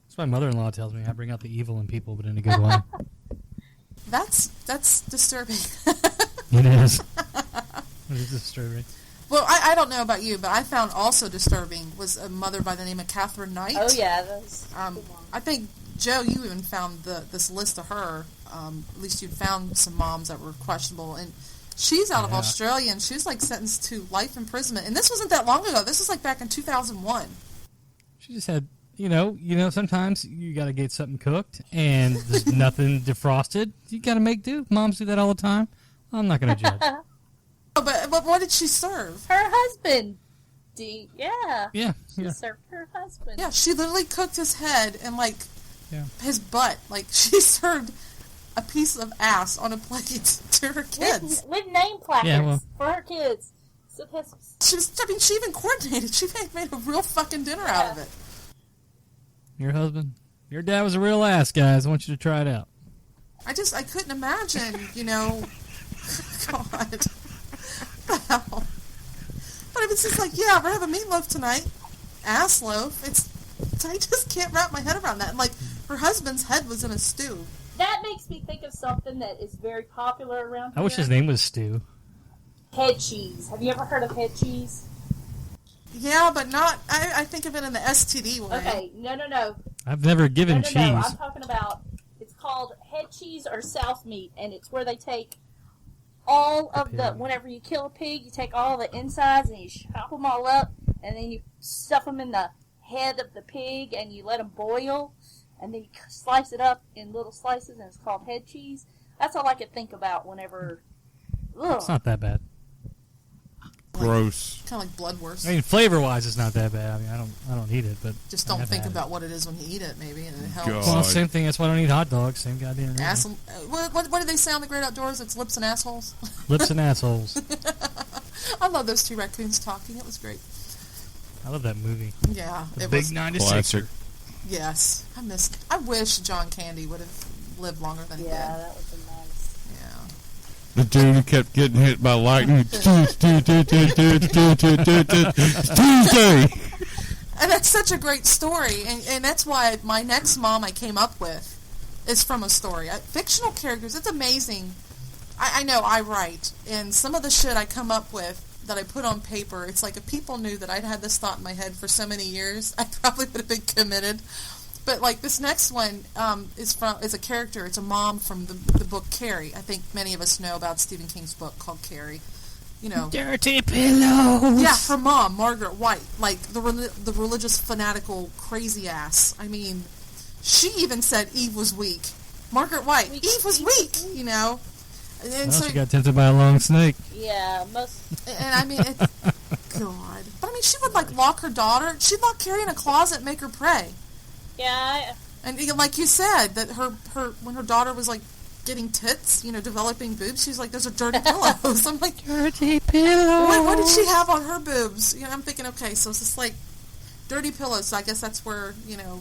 Speaker 3: That's what my mother-in-law tells me. I bring out the evil in people, but in a good way.
Speaker 2: That's disturbing.
Speaker 3: It is. It is disturbing.
Speaker 2: Well, I don't know about you, but I found also disturbing was a mother by the name of Catherine Knight.
Speaker 1: Oh yeah, that's
Speaker 2: I think, Joe, you even found this list of her. At least you'd found some moms that were questionable. And She's out of
Speaker 3: Yeah.
Speaker 2: Australia, and she was like sentenced to life imprisonment. And this wasn't that long ago. This was like back in 2001.
Speaker 3: She just had, sometimes you got to get something cooked and there's nothing defrosted. You got to make do. Moms do that all the time. I'm not going to judge.
Speaker 2: Oh, but what did she serve?
Speaker 1: Her husband. Yeah.
Speaker 3: Yeah.
Speaker 1: She
Speaker 3: Yeah.
Speaker 1: served her husband.
Speaker 2: Yeah, she literally cooked his head and like
Speaker 3: Yeah.
Speaker 2: his butt. Like she served a piece of ass on a plate to her kids.
Speaker 1: With name placards
Speaker 3: Yeah, well.
Speaker 1: for her kids. So
Speaker 2: She even coordinated. She made a real fucking dinner out of it.
Speaker 3: Your husband, your dad was a real ass, guys. I want you to try it out.
Speaker 2: I couldn't imagine, God. What the hell? But it was just like, yeah, we're having meatloaf tonight. Ass loaf. I just can't wrap my head around that. And like, her husband's head was in a stew.
Speaker 1: that makes me think of something that is very popular around here.
Speaker 3: I wish his name was Stu.
Speaker 1: Head cheese. Have you ever heard of head cheese?
Speaker 2: Yeah, but not, I think of it in the STD way.
Speaker 1: Okay, no.
Speaker 3: I've never given
Speaker 1: No,
Speaker 3: cheese.
Speaker 1: I'm talking about, it's called head cheese or South meat, and it's where they take all of the, whenever you kill a pig, you take all the insides and you chop them all up, and then you stuff them in the head of the pig, and you let them boil, and then you slice it up in little slices, and it's called head cheese. That's all I could think about whenever,
Speaker 3: It's not that bad.
Speaker 4: Gross.
Speaker 2: Kind of like bloodwurst.
Speaker 3: I mean, flavor-wise, it's not that bad. I mean, I don't eat it, but
Speaker 2: Just
Speaker 3: I
Speaker 2: don't
Speaker 3: have
Speaker 2: think
Speaker 3: had it.
Speaker 2: about what it is when you eat it, maybe, and it helps.
Speaker 4: God.
Speaker 3: Well, same thing. That's why I don't eat hot dogs. Same goddamn reason.
Speaker 2: Ass, what did they say on The Great Outdoors? It's lips and assholes.
Speaker 3: Lips and assholes.
Speaker 2: I love those two raccoons talking. It was great.
Speaker 3: I love that movie.
Speaker 2: Yeah,
Speaker 3: The
Speaker 2: it
Speaker 3: Big
Speaker 2: was.
Speaker 3: 96.
Speaker 4: Classic.
Speaker 2: Yes, I wish John Candy would have lived longer than he did.
Speaker 1: Yeah, that would be nice.
Speaker 2: Yeah.
Speaker 4: The dude who kept getting hit by lightning. Tuesday.
Speaker 2: And that's such a great story, and that's why my next mom I came up with is from a story. Fictional characters, it's amazing. I know I write, and some of the shit I come up with that I put on paper, it's like if people knew that I'd had this thought in my head for so many years, I probably would have been committed. But like this next one is a character. It's a mom from the book Carrie. I think many of us know about Stephen King's book called Carrie.
Speaker 3: Dirty pillows.
Speaker 2: Yeah, her mom, Margaret White, like the religious fanatical crazy ass. I mean, she even said Eve was weak. Margaret White, Eve was weak. And
Speaker 3: Well,
Speaker 2: so
Speaker 3: she got tempted by a long snake.
Speaker 1: Yeah, most.
Speaker 2: and I mean, God. But I mean, she would like lock her daughter. She'd lock Carrie in a closet, and make her pray.
Speaker 1: Yeah,
Speaker 2: And like you said, that her when her daughter was like getting tits, developing boobs, she's like, those are dirty pillows. I'm like,
Speaker 3: Dirty pillows.
Speaker 2: what did she have on her boobs? I'm thinking, okay, so it's just like dirty pillows. So I guess that's where,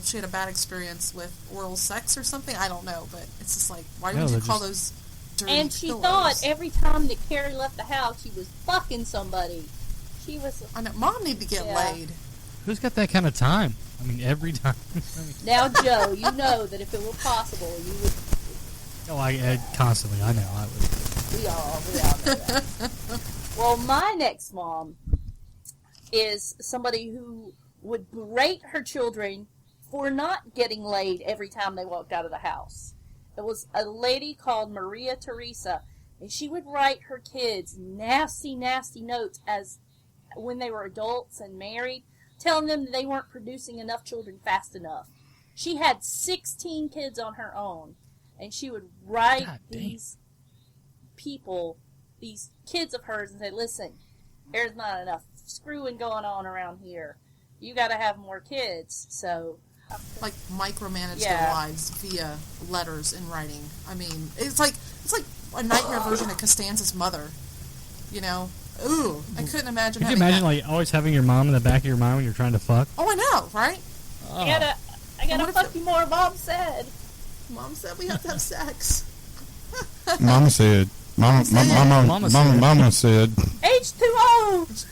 Speaker 2: she had a bad experience with oral sex or something. I don't know, but it's just like, why would you call those dirty
Speaker 1: and she
Speaker 2: pillows?
Speaker 1: thought every time that Carrie left the house, she was fucking somebody. She was.
Speaker 2: I know, Mom need to get laid.
Speaker 3: Who's got that kind of time? I mean, every time.
Speaker 1: Now, Joe, you know that if it were possible, you would.
Speaker 3: Oh, I constantly. I know. I would.
Speaker 1: We all know that. Well, my next mom is somebody who would berate her children for not getting laid every time they walked out of the house. It was a lady called Maria Teresa, and she would write her kids nasty, nasty notes as when they were adults and married, telling them that they weren't producing enough children fast enough. She had 16 kids on her own, and she would write these people, these kids of hers, and say, listen, there's not enough screwing going on around here. You got to have more kids. So,
Speaker 2: like micromanage their lives via letters and writing. I mean, it's like a nightmare version of Costanza's mother. Ooh, I couldn't imagine.
Speaker 3: Could you
Speaker 2: having
Speaker 3: imagine
Speaker 2: that.
Speaker 3: like always having your mom in the back of your mind when you're trying to fuck?
Speaker 2: Oh, I know, right?
Speaker 3: Oh.
Speaker 1: I gotta fuck you more, Mom said.
Speaker 2: Mom said we have to have sex.
Speaker 4: Mama said. Mama said.
Speaker 1: H2O.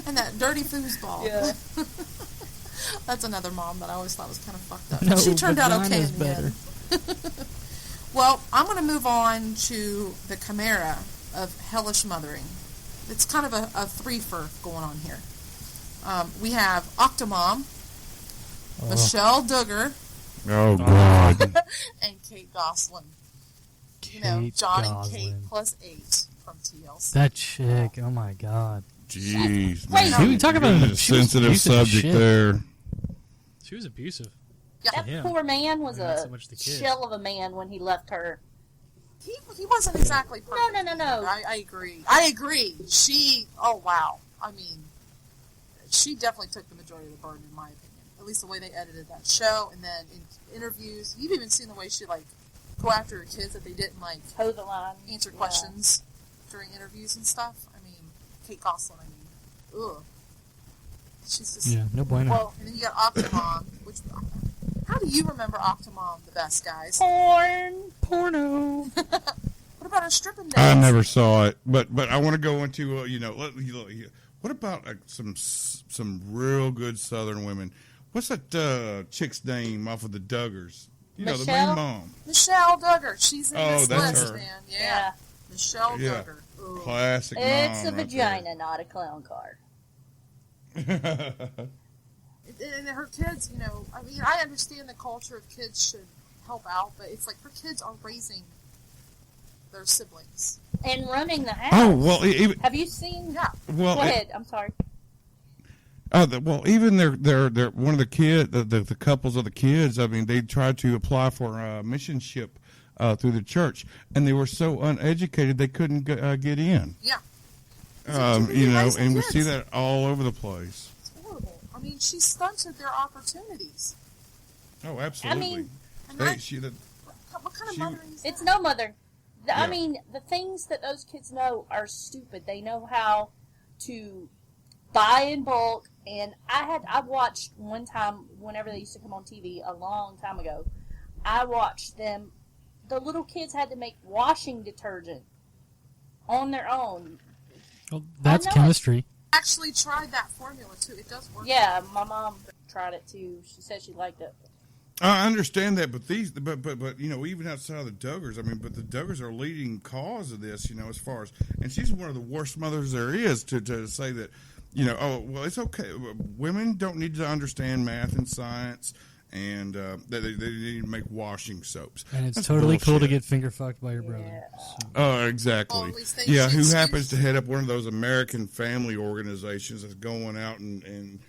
Speaker 2: And that dirty foosball.
Speaker 1: Yeah.
Speaker 2: That's another mom that I always thought was kind of fucked up.
Speaker 3: No,
Speaker 2: she turned out okay
Speaker 3: vagina's
Speaker 2: in the
Speaker 3: better.
Speaker 2: end. Well, I'm going to move on to the chimera of hellish mothering. It's kind of a three-fer going on here. We have Octomom, Michelle Duggar,
Speaker 4: Oh, God.
Speaker 2: and Kate Gosselin. John and
Speaker 3: Gosling.
Speaker 2: Kate plus 8 from TLC.
Speaker 3: That chick, oh my god.
Speaker 4: Jeez,
Speaker 1: Wait,
Speaker 4: man.
Speaker 3: we talk about
Speaker 4: You're
Speaker 3: it,
Speaker 4: in a
Speaker 3: she was
Speaker 4: sensitive
Speaker 3: abusive as
Speaker 4: subject
Speaker 3: shit.
Speaker 4: there.
Speaker 3: She was abusive.
Speaker 2: Yeah.
Speaker 1: That
Speaker 3: Yeah.
Speaker 1: poor man was
Speaker 3: Not
Speaker 1: a
Speaker 3: so much the kid.
Speaker 1: shell of a man when he left her.
Speaker 2: He wasn't exactly perfect.
Speaker 1: No.
Speaker 2: I agree. She, oh wow. I mean, she definitely took the majority of the burden, in my opinion. At least the way they edited that show, and then in interviews, you've even seen the way she, like, go after her kids that they didn't, like,
Speaker 1: Toe the line.
Speaker 2: answer questions during interviews and stuff. I mean, Kate Gosselin, ugh. She's just...
Speaker 3: Yeah, no bueno.
Speaker 2: Well, and then you got Octomom, which... How do you remember Octomom the best, guys?
Speaker 3: Porno.
Speaker 2: What about her stripping days?
Speaker 4: I never saw it, but I want to go into what about some real good Southern women? What's that chick's name off of the Duggars? The main
Speaker 1: Michelle?
Speaker 4: mom.
Speaker 2: Michelle Duggar. She's in this
Speaker 4: that's
Speaker 2: list,
Speaker 4: her.
Speaker 2: man. Yeah. Michelle
Speaker 4: Yeah.
Speaker 2: Duggar. Ugh.
Speaker 4: Classic
Speaker 1: It's
Speaker 4: mom
Speaker 1: a
Speaker 4: right
Speaker 1: vagina, not a clown car.
Speaker 4: there.
Speaker 2: And her kids, I mean, I understand the culture of kids should help out, but it's like her kids are raising their siblings.
Speaker 1: And running the house.
Speaker 4: Oh well, even
Speaker 1: Have you seen?
Speaker 2: Yeah.
Speaker 4: well.
Speaker 1: Go ahead. I'm sorry.
Speaker 4: Even they're one of the the couples of the kids. I mean, they tried to apply for a missionship through the church, and they were so uneducated they couldn't get in.
Speaker 2: Yeah.
Speaker 4: And we see that all over the place.
Speaker 2: It's horrible. I mean, she stunted their opportunities.
Speaker 4: Oh, absolutely.
Speaker 1: I mean,
Speaker 2: And what kind of
Speaker 4: she-
Speaker 2: mother is that?
Speaker 1: It's no mother. I
Speaker 4: Yeah.
Speaker 1: mean, the things that those kids know are stupid. They know how to buy in bulk. And I watched one time, whenever they used to come on TV a long time ago, I watched them. The little kids had to make washing detergent on their own.
Speaker 3: Well, that's
Speaker 1: I know
Speaker 3: chemistry.
Speaker 2: Actually tried that formula, too. It does work.
Speaker 1: Yeah, my mom tried it too. She said she liked it.
Speaker 4: I understand that, but even outside of the Duggars, I mean, but the Duggars are leading cause of this, as far as, and she's one of the worst mothers there is to say that, it's okay. Women don't need to understand math and science, and they need to make washing soaps.
Speaker 3: And it's
Speaker 4: That's
Speaker 3: totally cool to
Speaker 4: bullshit.
Speaker 3: get finger fucked by your brother.
Speaker 1: Yeah.
Speaker 3: So.
Speaker 4: Oh, exactly.
Speaker 2: Well, at least they
Speaker 4: Yeah, who
Speaker 2: should
Speaker 4: happens
Speaker 2: choose-
Speaker 4: to head up one of those American family organizations that's going out and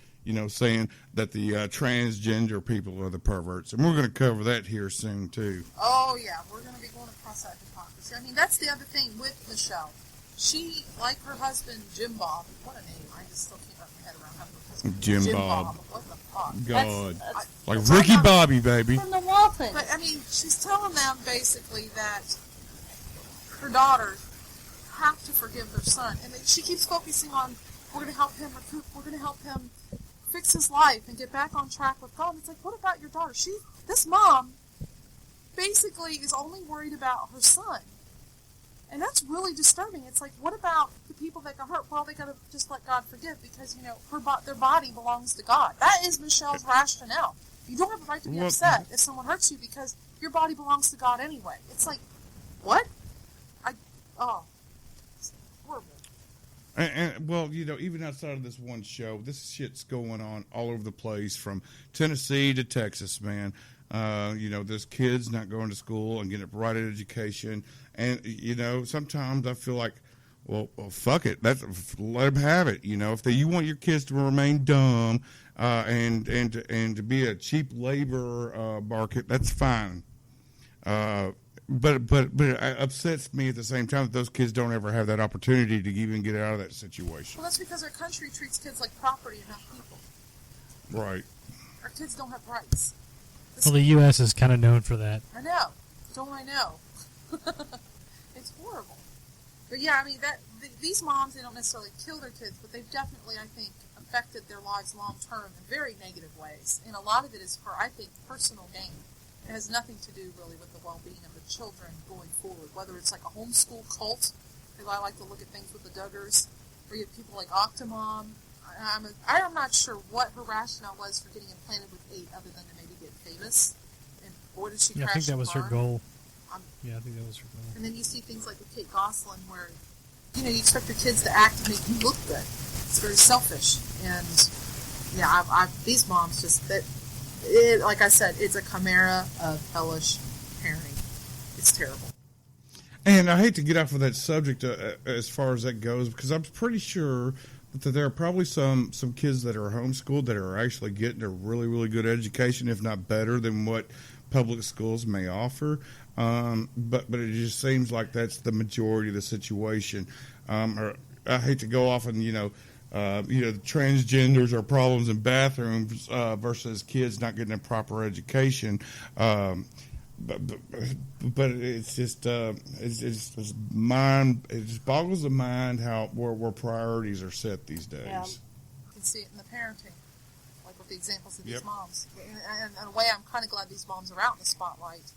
Speaker 4: saying that the transgender people are the perverts. And we're going to cover that here soon, too.
Speaker 2: Oh, yeah. We're going to be going across that hypocrisy. I mean, that's the other thing with Michelle. She, like her husband, Jim Bob, what a name. I just still can't wrap my head around having her husband.
Speaker 4: Jim Bob.
Speaker 2: What the fuck?
Speaker 4: God.
Speaker 1: That's
Speaker 4: Like Ricky Bobby, baby.
Speaker 1: from the Waltons.
Speaker 2: But, I mean, she's telling them, basically, that her daughters have to forgive their son. And she keeps focusing on, we're going to help him recoup, we're going to help him fix his life and get back on track with God. It's like, what about your daughter? This mom basically is only worried about her son. And that's really disturbing. It's like, what about the people that got hurt? Well, they got to just let God forgive because, their body belongs to God. That is Michelle's rationale. You don't have a right to be upset if someone hurts you because your body belongs to God anyway. It's like, what? It's horrible.
Speaker 4: And even outside of this one show, this shit's going on all over the place from Tennessee to Texas, man. There's kids not going to school and getting a right education. And, sometimes I feel like, well, fuck it. Let them have it. If you want your kids to remain dumb and to be a cheap labor market, that's fine. But it upsets me at the same time that those kids don't ever have that opportunity to even get out of that situation.
Speaker 2: Well, that's because our country treats kids like property and not people.
Speaker 4: Right.
Speaker 2: Our kids don't have rights.
Speaker 3: Well, the U.S. is kind of known for that.
Speaker 2: I know. Don't I know? It's horrible. But yeah, I mean, these moms, they don't necessarily kill their kids, but they've definitely, I think, affected their lives long term in very negative ways. And a lot of it is for, I think, personal gain. It has nothing to do really with the well-being of the children going forward, whether it's like a homeschool cult, because I like to look at things with the Duggars, or you have people like Octomom. I'm not sure what her rationale was for getting implanted with 8 other than to maybe get famous. And boy, did she
Speaker 3: Yeah, I
Speaker 2: crash
Speaker 3: think that
Speaker 2: and
Speaker 3: was her
Speaker 2: burn.
Speaker 3: goal.
Speaker 2: Um,
Speaker 3: Yeah, I think that was her goal.
Speaker 2: And then you see things like with Kate Gosselin where, you expect your kids to act and make you look good. It's very selfish. And, yeah, these moms just, like I said, it's a chimera of hellish parenting. It's terrible.
Speaker 5: And I hate to get off of that subject as far as that goes, because I'm pretty sure that there are probably some kids that are homeschooled that are actually getting a really, really good education, if not better than what public schools may offer. But it just seems like that's the majority of the situation. Or I hate to go off and, transgenders are problems in bathrooms versus kids not getting a proper education. But it's just it's mind. It just boggles the mind where priorities are set these days.
Speaker 2: Yeah. You can see it in the parenting, like with the examples of these moms. And in a way, I'm kind of glad these moms are out in the spotlight,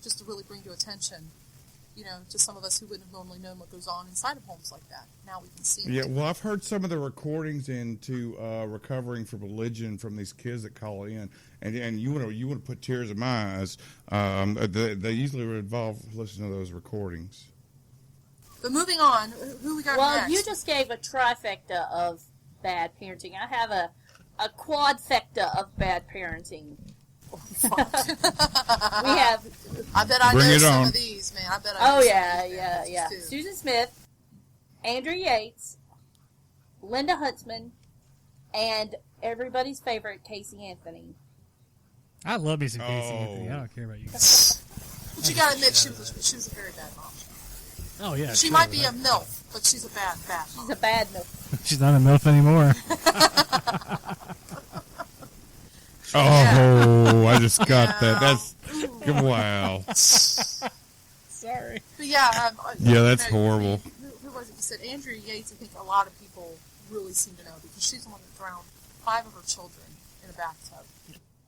Speaker 2: just to really bring to attention, to some of us who wouldn't have normally known what goes on inside of homes like that. Now we can see it.
Speaker 5: Yeah, well, I've heard some of the recordings into recovering from religion from these kids that call in, and you want to put tears in my eyes. They usually would involve listening to those recordings.
Speaker 2: But moving on, who we got
Speaker 1: well,
Speaker 2: next?
Speaker 1: You just gave a trifecta of bad parenting. I have a quadfecta of bad parenting. We have.
Speaker 2: I bet I know some of these, man. I bet I know
Speaker 1: yeah.
Speaker 2: Too.
Speaker 1: Susan Smith, Andrew Yates, Linda Huntsman, and everybody's favorite Casey Anthony.
Speaker 3: I love me some Casey Anthony. I don't care about you.
Speaker 2: But you got to admit, she was a very bad mom.
Speaker 3: Oh yeah.
Speaker 2: She might be a MILF, but she's a bad mom.
Speaker 1: She's a bad MILF.
Speaker 3: She's not a MILF anymore.
Speaker 5: Oh, I just got that. That's wow.
Speaker 3: Sorry.
Speaker 2: But yeah,
Speaker 5: that's horrible.
Speaker 2: Who was it? You said Andrea Yates. I think a lot of people really seem to know because she's the one that drowned 5 of her children in a bathtub.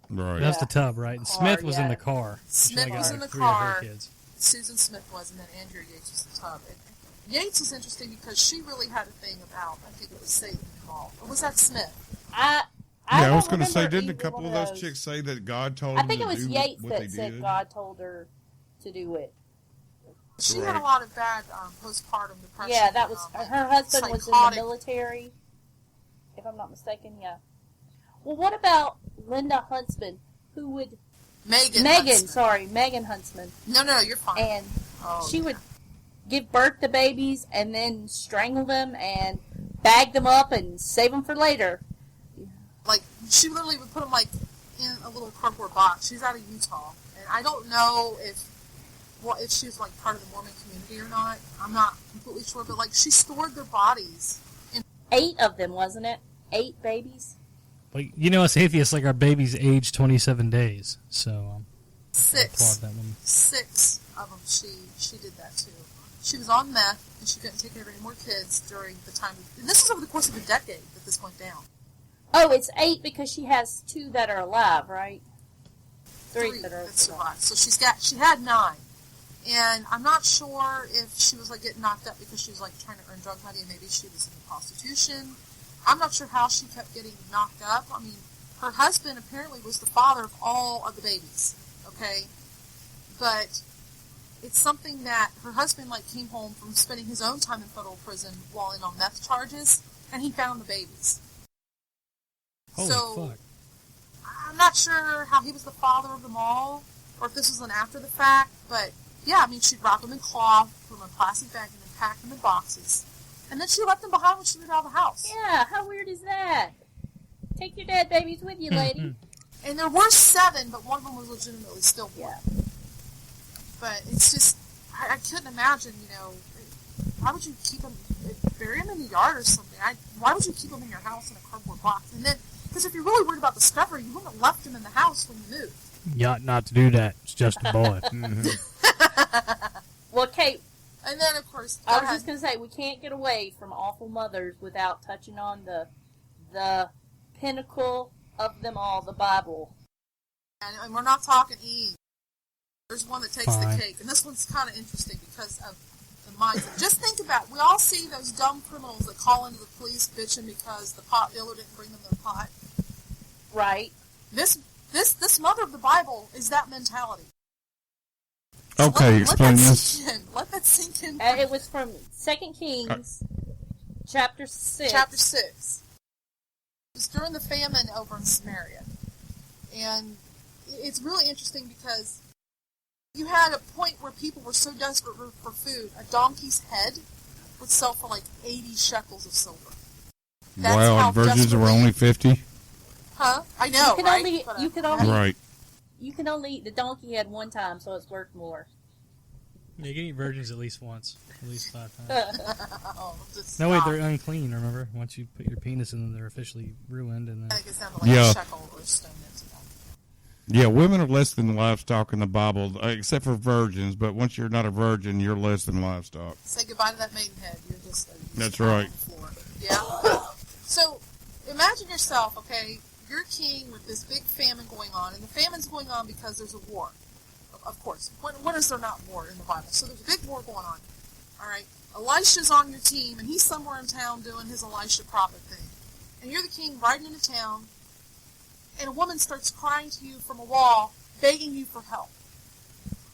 Speaker 5: Right.
Speaker 3: That's the tub, right? And Smith was in the car.
Speaker 2: Smith was in the
Speaker 3: 3 of her
Speaker 2: car.
Speaker 3: kids.
Speaker 2: Susan Smith was, and then Andrea Yates was the tub. And Yates was interesting because she really had a thing about, I think it was Satan involved. Or was that Smith?
Speaker 5: I was going to say, didn't a couple of those chicks say that God told them to do what they did?
Speaker 1: I think it was Yates that said God told her to do it.
Speaker 2: She had a lot of bad postpartum depression.
Speaker 1: Yeah, that was her husband was in the military, if I'm not mistaken. Yeah. Well, what about Linda Huntsman, who would Megan Huntsman?
Speaker 2: No, you're fine.
Speaker 1: And she would give birth to babies and then strangle them and bag them up and save them for later.
Speaker 2: Like, she literally would put them, like, in a little cardboard box. She's out of Utah. And I don't know if she was, like, part of the Mormon community or not. I'm not completely sure. But, like, she stored their bodies.
Speaker 1: 8 of them, wasn't it? 8 babies?
Speaker 3: Like, us atheists, like, our babies age 27 days. So,
Speaker 2: 6. 6 of them, she did that, too. She was on meth, and she couldn't take care of any more kids during the time. And this was over the course of a decade that this went down.
Speaker 1: Oh, it's 8 because she has 2 that are alive, right? 3 that are alive.
Speaker 2: So she had 9, and I'm not sure if she was like getting knocked up because she was like trying to earn drug money, and maybe she was into prostitution. I'm not sure how she kept getting knocked up. I mean, her husband apparently was the father of all of the babies. Okay, but it's something that her husband like came home from spending his own time in federal prison while in on meth charges, and he found the babies.
Speaker 3: Holy fuck.
Speaker 2: I'm not sure how he was the father of them all, or if this was an after the fact, but yeah, I mean, she'd wrap them in cloth, put them in a plastic bag, and then pack them in boxes. And then she left them behind when she moved out of the house.
Speaker 1: Yeah, how weird is that? Take your dead babies with you, lady.
Speaker 2: And there were 7, but one of them was legitimately stillborn.
Speaker 1: Yeah.
Speaker 2: But it's just, I couldn't imagine, why would you keep them, bury them in the yard or something? Why would you keep them in your house in a cardboard box? And then, because if you're really worried about discovery, you wouldn't have left them in the house when you moved.
Speaker 3: You ought not to do that. It's just a boy.
Speaker 1: Well, Kate.
Speaker 2: And then, of course,
Speaker 1: I was just going to say, we can't get away from awful mothers without touching on the pinnacle of them all, the Bible.
Speaker 2: And we're not talking Eve. There's one that takes the cake. And this one's kind of interesting because of the mindset. Just think about it. We all see those dumb criminals that call into the police bitching because the pot dealer didn't bring them their pot.
Speaker 1: Right.
Speaker 2: This mother of the Bible is that mentality.
Speaker 5: Okay, explain this.
Speaker 2: Let that sink in.
Speaker 1: It was from 2 Kings, chapter 6.
Speaker 2: Chapter 6. It was during the famine over in Samaria. And it's really interesting because you had a point where people were so desperate for food, a donkey's head would sell for like 80 shekels of silver. That's
Speaker 5: wow,
Speaker 2: how
Speaker 5: virgins were only 50?
Speaker 2: Huh? I know,
Speaker 1: You can only
Speaker 5: Right.
Speaker 1: You can only eat the donkey head one time, so it's worth more.
Speaker 3: You can eat virgins at least once. At least 5 times.
Speaker 2: Oh, just
Speaker 3: No, wait,
Speaker 2: stop.
Speaker 3: they're unclean, remember? Once you put your penis in them, they're officially ruined. And
Speaker 2: I
Speaker 3: then...
Speaker 2: think it's down to like
Speaker 5: Yeah.
Speaker 2: a shekel or stone into them.
Speaker 5: Yeah, women are less than livestock in the Bible, except for virgins. But once you're not a virgin, you're less than livestock.
Speaker 2: Say goodbye to that maidenhead. You're just
Speaker 5: That's
Speaker 2: down
Speaker 5: right.
Speaker 2: on the floor. Yeah. So imagine yourself, okay? You're king with this big famine going on, and the famine's going on because there's a war. Of course. When is there not war in the Bible? So there's a big war going on. All right. Elisha's on your team, and he's somewhere in town doing his Elisha prophet thing. And you're the king riding into town, and a woman starts crying to you from a wall, begging you for help.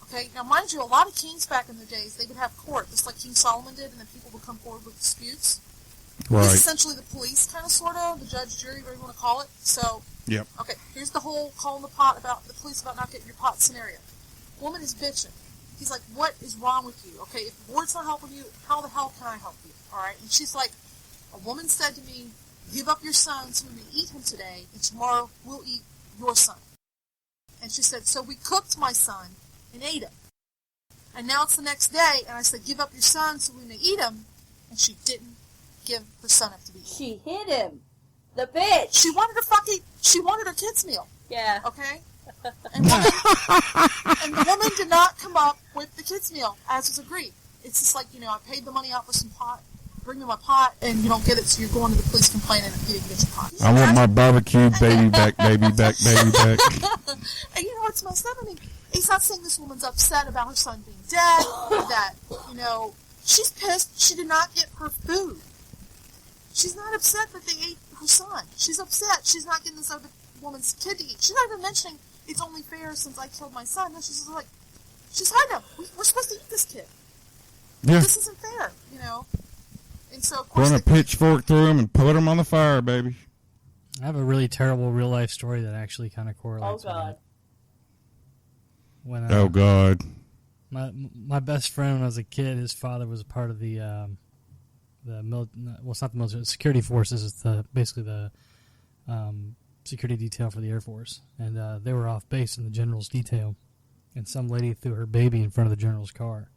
Speaker 2: Okay? Now, mind you, a lot of kings back in the days, they would have court, just like King Solomon did, and then people would come forward with disputes.
Speaker 5: Right.
Speaker 2: This is essentially the police, kind of, sort of, the judge, jury, whatever you want to call it. So,
Speaker 5: Yep.
Speaker 2: okay, here's the whole calling the police about not getting your pot scenario. Woman is bitching. He's like, what is wrong with you? Okay, if the Lord's not helping you, how the hell can I help you? All right? And she's like, a woman said to me, give up your son so we may eat him today, and tomorrow we'll eat your son. And she said, so we cooked my son and ate him. And now it's the next day, and I said, give up your son so we may eat him, and she didn't give her son up to be eaten.
Speaker 1: She hit him. The bitch.
Speaker 2: She wanted her kids' meal.
Speaker 1: Yeah.
Speaker 2: Okay? And the woman did not come up with the kids' meal, as was agreed. It's just like, I paid the money out for some pot, bring me my pot, and you don't get it, so you're going to the police complaining that you didn't get your pot.
Speaker 5: I want my barbecue baby back, baby back, baby back.
Speaker 2: And you know what's most up? I mean, he's not saying this woman's upset about her son being dead, or that, she's pissed she did not get her food. She's not upset that they ate her son. She's upset she's not getting this other woman's kid to eat. She's not even mentioning it's only fair since I killed my son. No, she's just like, she's hiding him. We're supposed to eat this kid.
Speaker 5: Yeah.
Speaker 2: This isn't fair, And so, of course,
Speaker 5: Run a pitchfork through them and put them on the fire, baby.
Speaker 3: I have a really terrible real-life story that actually kind of correlates with that. When,
Speaker 5: Oh, God.
Speaker 3: My best friend when I was a kid, his father was a part of the it's not the military, security forces. It's basically the security detail for the Air Force. And they were off base in the general's detail. And some lady threw her baby in front of the general's car.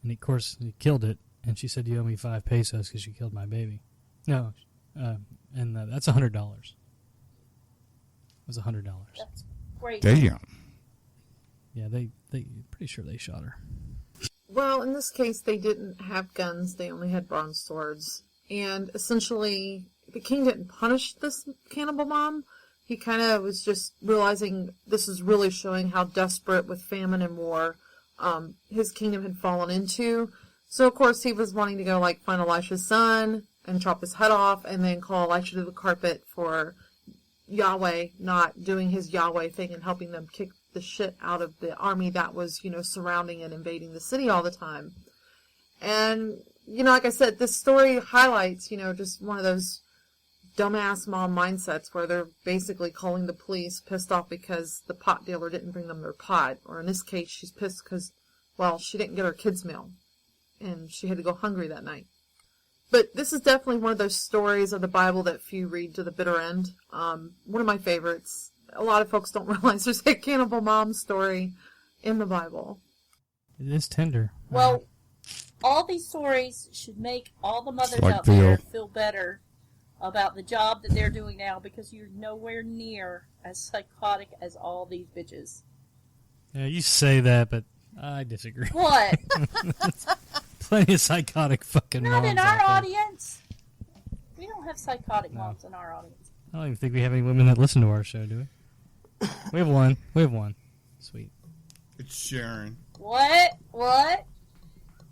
Speaker 3: And, of course, he killed it. And she said, you owe me 5 pesos because you killed my baby. No. And that's $100. It was $100.
Speaker 1: That's great.
Speaker 5: Damn.
Speaker 3: Yeah, they pretty sure they shot her.
Speaker 2: Well, in this case, they didn't have guns. They only had bronze swords. And essentially, the king didn't punish this cannibal mom. He kind of was just realizing this is really showing how desperate with famine and war his kingdom had fallen into. So, of course, he was wanting to go, find Elisha's son and chop his head off and then call Elisha to the carpet for Yahweh not doing his Yahweh thing and helping them kick the shit out of the army that was, surrounding and invading the city all the time. And, like I said, this story highlights, just one of those dumbass mom mindsets where they're basically calling the police pissed off because the pot dealer didn't bring them their pot. Or in this case, she's pissed because, she didn't get her kids' meal. And she had to go hungry that night. But this is definitely one of those stories of the Bible that few read to the bitter end. One of my favorites. A lot of folks don't realize there's a cannibal mom story in the Bible.
Speaker 3: It is tender.
Speaker 1: Well, all these stories should make all the mothers
Speaker 5: Like
Speaker 1: out there
Speaker 5: Phil.
Speaker 1: feel better about the job that they're doing now because you're nowhere near as psychotic as all these bitches.
Speaker 3: Yeah, you say that, but I disagree.
Speaker 1: What?
Speaker 3: Plenty of psychotic fucking
Speaker 1: Not
Speaker 3: moms
Speaker 1: in our
Speaker 3: out there.
Speaker 1: audience. We don't have psychotic moms in our audience.
Speaker 3: I don't even think we have any women that listen to our show, do we? We have one. Sweet.
Speaker 5: It's Sharon.
Speaker 1: What?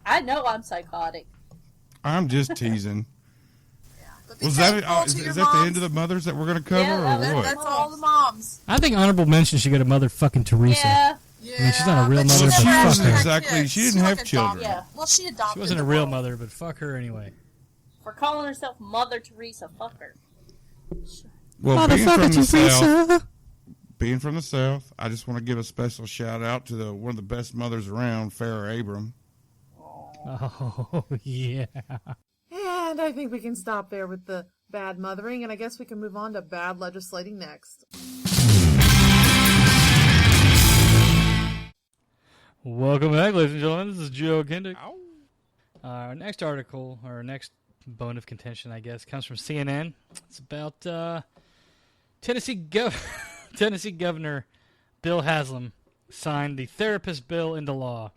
Speaker 1: I know I'm psychotic.
Speaker 5: I'm just teasing.
Speaker 2: But be
Speaker 5: Was that
Speaker 2: thankful to
Speaker 5: is
Speaker 2: your
Speaker 5: that the
Speaker 2: moms.
Speaker 5: end of the mothers that we're going to cover,
Speaker 1: Yeah,
Speaker 5: or what?
Speaker 2: That's all the moms.
Speaker 3: I think honorable mention should go to motherfucking Teresa.
Speaker 1: Yeah.
Speaker 2: Yeah,
Speaker 3: I mean, she's not a real
Speaker 2: but she
Speaker 3: mother,
Speaker 2: never
Speaker 3: but
Speaker 2: actually
Speaker 3: fuck
Speaker 2: had
Speaker 3: her.
Speaker 5: Exactly,
Speaker 2: kids.
Speaker 5: she didn't
Speaker 2: She
Speaker 5: have
Speaker 2: adopted.
Speaker 5: children.
Speaker 1: Yeah.
Speaker 2: Well, she adopted.
Speaker 3: She wasn't a
Speaker 2: the
Speaker 3: real
Speaker 2: world.
Speaker 3: mother, but fuck her anyway.
Speaker 1: For calling herself Mother Teresa, fuck her.
Speaker 5: Well, being from the South, being from the South, I just want to give a special shout out to one of the best mothers around, Farrah Abram.
Speaker 3: Oh, yeah.
Speaker 2: And I think we can stop there with the bad mothering, and I guess we can move on to bad legislating next.
Speaker 3: Welcome back, ladies and gentlemen. This is Joe Kindick. Our next article, or next bone of contention, I guess, comes from CNN. It's about Tennessee Governor Bill Haslam signed the therapist bill into law.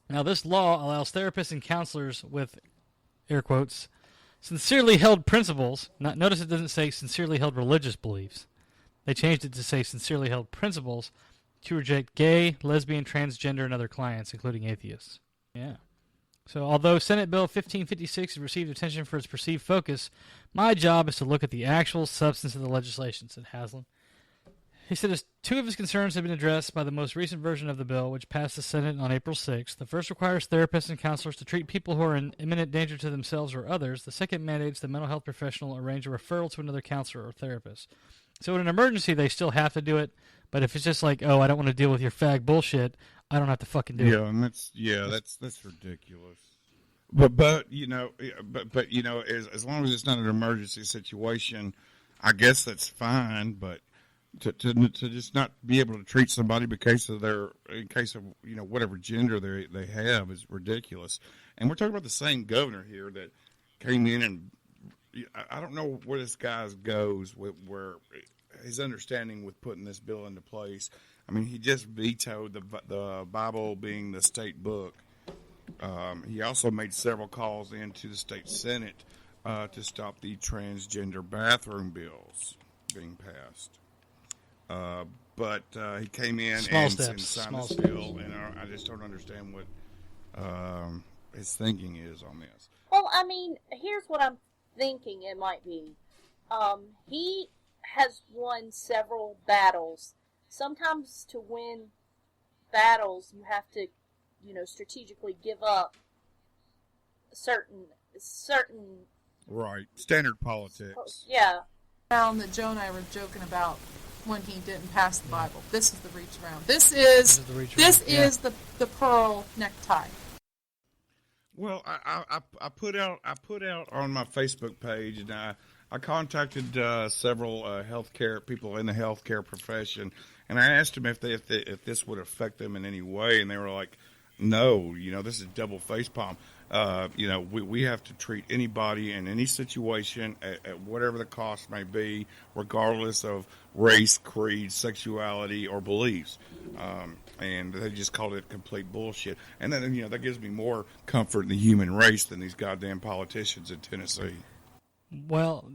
Speaker 3: Now, this law allows therapists and counselors with, air quotes, sincerely held principles. Notice it doesn't say sincerely held religious beliefs. They changed it to say sincerely held principles to reject gay, lesbian, transgender, and other clients, including atheists. Yeah. So, although Senate Bill 1556 has received attention for its perceived focus, my job is to look at the actual substance of the legislation, said Haslam. He said two of his concerns have been addressed by the most recent version of the bill, which passed the Senate on April 6th. The first requires therapists and counselors to treat people who are in imminent danger to themselves or others. The second mandates the mental health professional arrange a referral to another counselor or therapist. So in an emergency, they still have to do it, but if it's just like, oh, I don't want to deal with your fag bullshit, I don't have to fucking do it.
Speaker 5: Yeah, and that's ridiculous. But you know, as long as it's not an emergency situation, I guess that's fine. But to just not be able to treat somebody in case of whatever gender they have is ridiculous. And we're talking about the same governor here that came in, and I don't know where this guy goes with where his understanding with putting this bill into place. I mean, he just vetoed the Bible being the state book. He also made several calls into the state Senate to stop the transgender bathroom bills being passed. But he came in and signed this bill, and I just don't understand what his thinking is on this.
Speaker 1: Well, I mean, here's what I'm thinking it might be. He has won several battles. Sometimes to win battles, you have to, strategically give up certain
Speaker 5: right, standard politics.
Speaker 1: Yeah.
Speaker 2: That Joe and I were joking about when he didn't pass the Bible. This is the reach around. This is the pearl necktie.
Speaker 5: Well, I put out on my Facebook page, and I contacted several healthcare people in the healthcare profession, and I asked them if this would affect them in any way, and they were like, "No, this is double facepalm. We have to treat anybody in any situation at whatever the cost may be, regardless of race, creed, sexuality, or beliefs." And they just called it complete bullshit. And then, that gives me more comfort in the human race than these goddamn politicians in Tennessee.
Speaker 3: Well,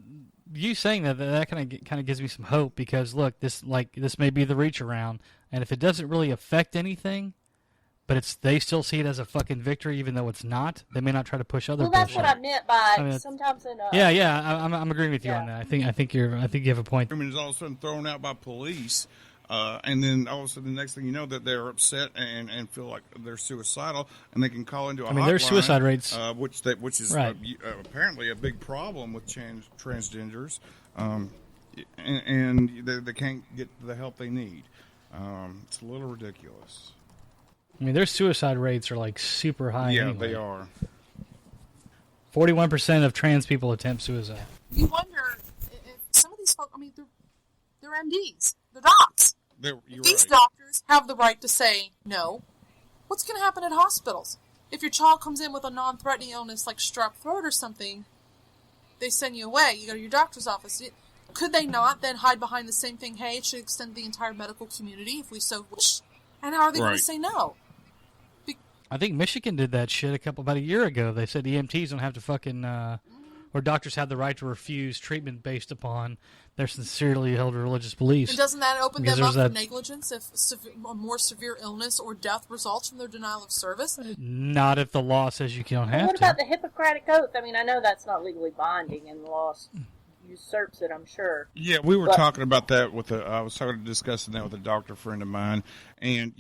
Speaker 3: you saying that kind of gives me some hope, because look, this may be the reach around, and if it doesn't really affect anything, but they still see it as a fucking victory, even though it's not, they may not try to push other.
Speaker 1: Well, that's what I meant by sometimes in.
Speaker 3: I'm agreeing with you on that. I think you have a point.
Speaker 5: I mean, it's all of a sudden thrown out by police. And then all of a sudden, the next thing you know, that they're upset and feel like they're suicidal, and they can call into a hotline.
Speaker 3: There's suicide rates,
Speaker 5: which is
Speaker 3: right.
Speaker 5: Apparently a big problem with transgenders, and they can't get the help they need. It's a little ridiculous.
Speaker 3: I mean, their suicide rates are like super high.
Speaker 5: Yeah,
Speaker 3: anyway.
Speaker 5: They are.
Speaker 3: 41% of trans people attempt suicide.
Speaker 2: You wonder if some of these folks, they're MDs, they're docs. These doctors have the right to say no. What's going to happen at hospitals? If your child comes in with a non-threatening illness like strep throat or something, they send you away. You go to your doctor's office. Could they not then hide behind the same thing? Hey, it should extend to the entire medical community if we so wish. And how are they going to say no?
Speaker 3: I think Michigan did that shit about a year ago. They said EMTs don't have to fucking, or doctors have the right to refuse treatment based upon their sincerely held religious beliefs.
Speaker 2: And doesn't that open them up for negligence if a more severe illness or death results from their denial of service?
Speaker 3: Not if the law says you don't have to.
Speaker 1: What about the Hippocratic Oath? I mean, I know that's not legally binding, and the law usurps it, I'm sure.
Speaker 5: Yeah, we were talking about that I was discussing that with a doctor friend of mine, and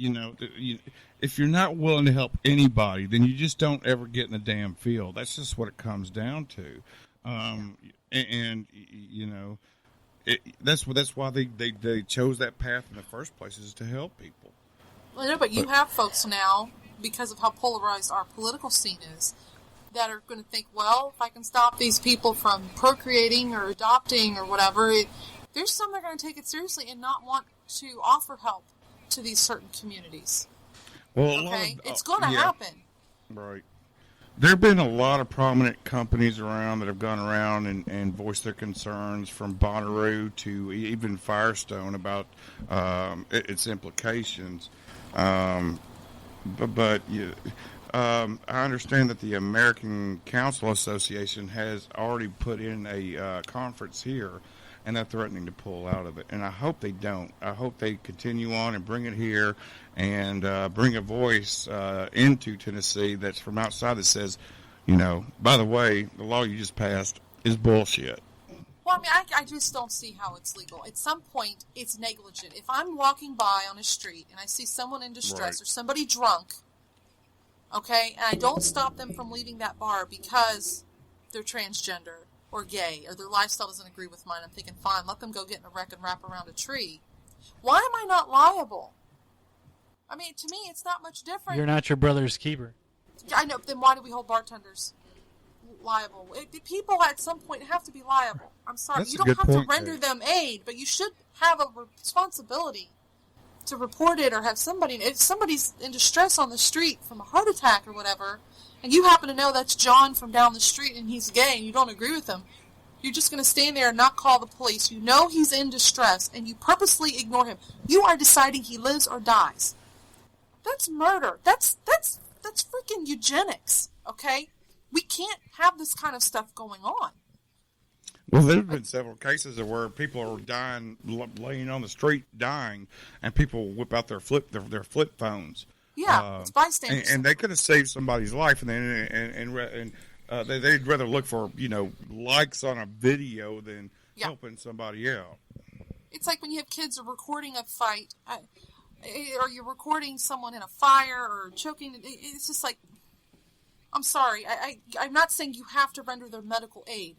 Speaker 5: if you're not willing to help anybody, then you just don't ever get in the damn field. That's just what it comes down to. That's why they chose that path in the first place, is to help people.
Speaker 2: I know, but you have folks now, because of how polarized our political scene is, that are going to think, well, if I can stop these people from procreating or adopting or whatever, there's some that are going to take it seriously and not want to offer help to these certain communities.
Speaker 5: Well,
Speaker 2: okay? It's going to happen.
Speaker 5: Right. There have been a lot of prominent companies around that have gone around and voiced their concerns, from Bonnaroo to even Firestone, about its implications. But I understand that the American Council Association has already put in a conference here, and they're threatening to pull out of it. And I hope they don't. I hope they continue on and bring it here and bring a voice into Tennessee that's from outside that says, by the way, the law you just passed is bullshit.
Speaker 2: Well, I mean, I just don't see how it's legal. At some point, it's negligent. If I'm walking by on a street and I see someone in distress or somebody drunk, okay, and I don't stop them from leaving that bar because they're transgender or gay or their lifestyle doesn't agree with mine, I'm thinking, fine, let them go get in a wreck and wrap around a tree. Why am I not liable? I mean, to me, it's not much different.
Speaker 3: You're not your brother's keeper.
Speaker 2: I know, then why do we hold bartenders liable? People at some point have to be liable. I'm sorry.
Speaker 5: That's
Speaker 2: you
Speaker 5: a
Speaker 2: don't
Speaker 5: good
Speaker 2: have
Speaker 5: point,
Speaker 2: to render them aid, but you should have a responsibility to report it, or have somebody, if somebody's in distress on the street from a heart attack or whatever, and you happen to know that's John from down the street and he's gay and you don't agree with him, you're just going to stand there and not call the police. You know he's in distress and you purposely ignore him. You are deciding he lives or dies. That's murder. That's freaking eugenics, okay? We can't have this kind of stuff going on.
Speaker 5: Well, there have been several cases of where people are dying, laying on the street, dying, and people whip out their flip phones.
Speaker 2: Yeah, it's bystanders.
Speaker 5: And they could have saved somebody's life, and they'd rather look for likes on a video than helping somebody out.
Speaker 2: It's like when you have kids are recording a fight, or you're recording someone in a fire or choking. It's just like, I'm sorry, I'm not saying you have to render their medical aid,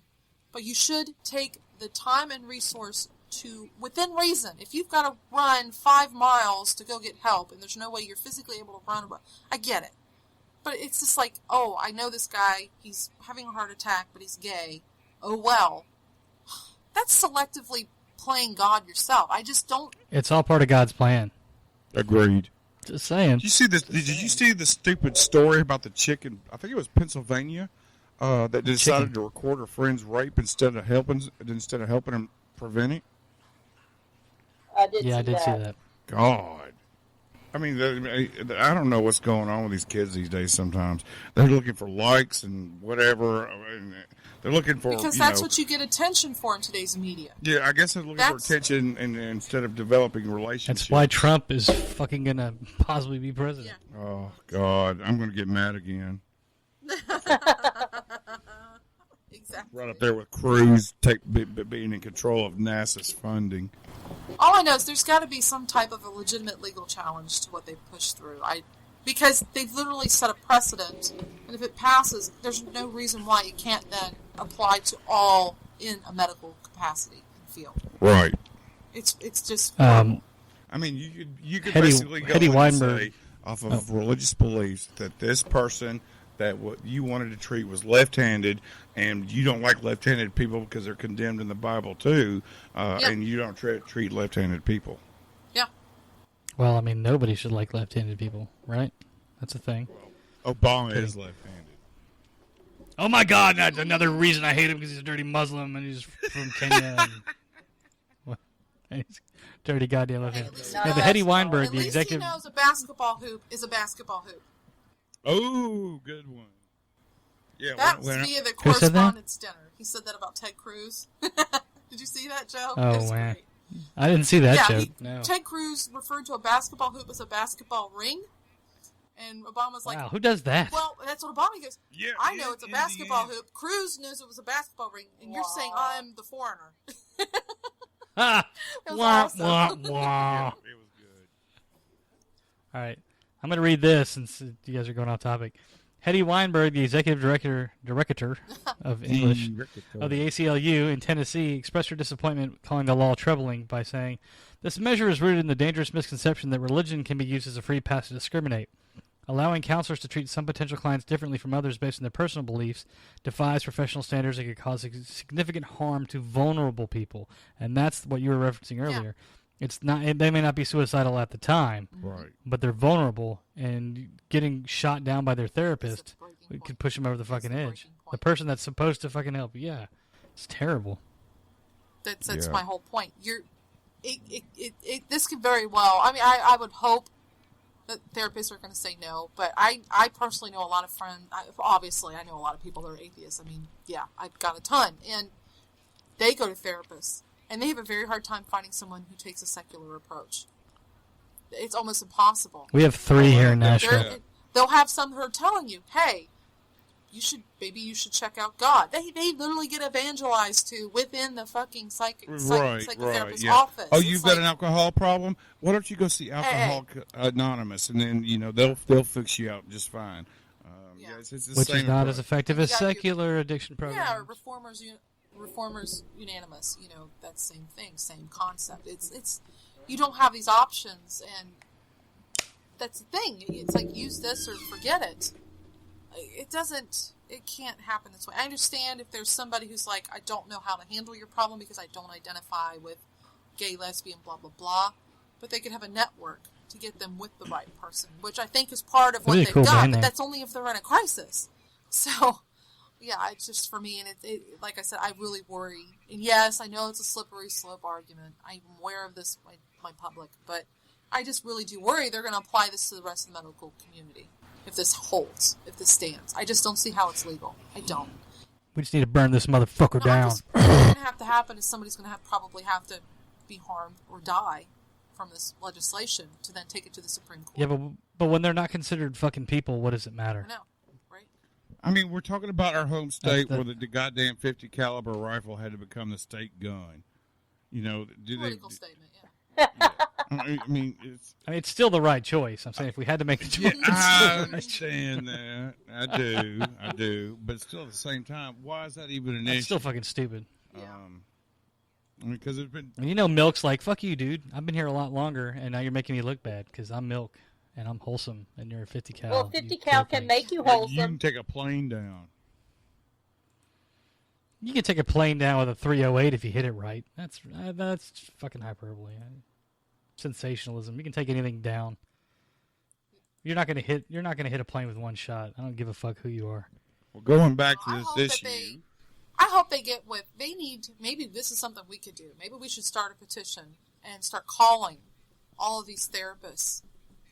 Speaker 2: but you should take the time and resource to, within reason, if you've got to run 5 miles to go get help and there's no way you're physically able to run, I get it. But it's just like, oh, I know this guy, he's having a heart attack, but he's gay. Oh, well. That's selectively playing God yourself. I just don't...
Speaker 3: It's all part of God's plan.
Speaker 5: Agreed.
Speaker 3: Just saying.
Speaker 5: Did you see this? Did you see the stupid story about the chick in, I think it was Pennsylvania, that decided to record her friend's rape instead of helping him prevent it?
Speaker 1: I did see
Speaker 3: that.
Speaker 5: God. I mean, I don't know what's going on with these kids these days sometimes. They're looking for likes and whatever. They're looking for...
Speaker 2: Because that's what you get attention for in today's media.
Speaker 5: Yeah, I guess they're looking for attention instead of developing relationships.
Speaker 3: That's why Trump is fucking going to possibly be president.
Speaker 2: Yeah.
Speaker 5: Oh, God. I'm going to get mad again.
Speaker 2: Exactly.
Speaker 5: Right up there with Cruz being in control of NASA's funding.
Speaker 2: All I know is there's got to be some type of a legitimate legal challenge to what they've pushed through. Because they've literally set a precedent, and if it passes, there's no reason why it can't then apply to all in a medical capacity field.
Speaker 5: Right.
Speaker 2: It's just...
Speaker 5: I mean, you could basically go and say, off of religious beliefs, that this person that what you wanted to treat was left-handed, and you don't like left-handed people because they're condemned in the Bible too, and you don't treat left-handed people.
Speaker 2: Yeah.
Speaker 3: Well, I mean, nobody should like left-handed people, right? That's a thing.
Speaker 5: Obama is left-handed.
Speaker 3: Oh my God! Another reason I hate him because he's a dirty Muslim and he's from Kenya. And he's dirty goddamn left-handed. Yeah, the Hetty Weinberg, the executive.
Speaker 2: At least he knows a basketball hoop is a basketball hoop.
Speaker 5: Oh, good one. Yeah,
Speaker 2: that was via the correspondence dinner. He said that about Ted Cruz. Did you see that, Joe?
Speaker 3: Oh, man. Great. I didn't see that joke. No.
Speaker 2: Ted Cruz referred to a basketball hoop as a basketball ring. And Obama's like,
Speaker 3: wow, who does that?
Speaker 2: Well, that's what Obama goes, I know it's a basketball hoop. Cruz knows it was a basketball ring. And you're saying I'm the foreigner.
Speaker 3: Wah,
Speaker 2: awesome.
Speaker 3: wah, wah.
Speaker 5: It was good.
Speaker 3: All right. I'm going to read this since you guys are going off topic. Hetty Weinberg, the executive director of English of the ACLU in Tennessee, expressed her disappointment, calling the law troubling by saying, "This measure is rooted in the dangerous misconception that religion can be used as a free pass to discriminate. Allowing counselors to treat some potential clients differently from others based on their personal beliefs defies professional standards and could cause significant harm to vulnerable people." And that's what you were referencing earlier. It's not; they may not be suicidal at the time,
Speaker 5: Right.
Speaker 3: but they're vulnerable, and getting shot down by their therapist could push them over the fucking edge. The person that's supposed to fucking help, yeah, it's terrible.
Speaker 2: That's my whole point. This could very well. I mean, I would hope that therapists are going to say no, but I personally know a lot of friends. Obviously, I know a lot of people that are atheists. I mean, yeah, I've got a ton, and they go to therapists, and they have a very hard time finding someone who takes a secular approach. It's almost impossible.
Speaker 3: We have 3 here in Nashville.
Speaker 2: They'll have some who are telling you, "Hey, maybe you should check out God." They literally get evangelized to within the fucking psychotherapist's office.
Speaker 5: Oh, you've got an alcohol problem? Why don't you go see Alcoholics Anonymous, and then they'll fix you out just fine. It's the
Speaker 3: Which
Speaker 5: same
Speaker 3: is not
Speaker 5: approach.
Speaker 3: as effective as secular addiction programs.
Speaker 2: Yeah, or Reformers Unanimous. That same thing, same concept. It's you don't have these options, and that's the thing. It's like, use this or forget it. It can't happen this way. I understand if there's somebody who's like, "I don't know how to handle your problem because I don't identify with gay, lesbian, blah, blah, blah," but they could have a network to get them with the right person, which I think is part of what they've got, but that's only if they're in a crisis. So, yeah, it's just for me, and like I said, I really worry. And yes, I know it's a slippery slope argument. I'm aware of this, my public, but I just really do worry they're going to apply this to the rest of the medical community. If this holds, if this stands. I just don't see how it's legal. I don't.
Speaker 3: We just need to burn this motherfucker down.
Speaker 2: What's going to have to happen is somebody's going to probably have to be harmed or die from this legislation to then take it to the Supreme Court.
Speaker 3: Yeah, but when they're not considered fucking people, what does it matter?
Speaker 2: I know, right?
Speaker 5: I mean, we're talking about our home state where the goddamn .50 caliber rifle had to become the state gun.
Speaker 2: Political statement, yeah.
Speaker 5: I mean,
Speaker 3: it's still the right choice. I'm saying if we had to make the choice.
Speaker 5: Yeah, I understand that. I do. But still, at the same time, why is that even an issue?
Speaker 3: It's still fucking stupid.
Speaker 2: Yeah.
Speaker 5: Because it's been.
Speaker 3: And Milk's like, "Fuck you, dude. I've been here a lot longer, and now you're making me look bad because I'm Milk and I'm wholesome, and you're a 50 cal."
Speaker 1: Well, 50 cal can make you wholesome.
Speaker 5: You can take a plane down.
Speaker 3: You can take a plane down with a 308 if you hit it right. That's fucking hyperbole. Sensationalism. You can take anything down. You're not gonna hit a plane with one shot. I don't give a fuck who you are.
Speaker 5: Well, going back to this issue,
Speaker 2: I hope they get with. They need. Maybe this is something we could do. Maybe we should start a petition and start calling all of these therapists'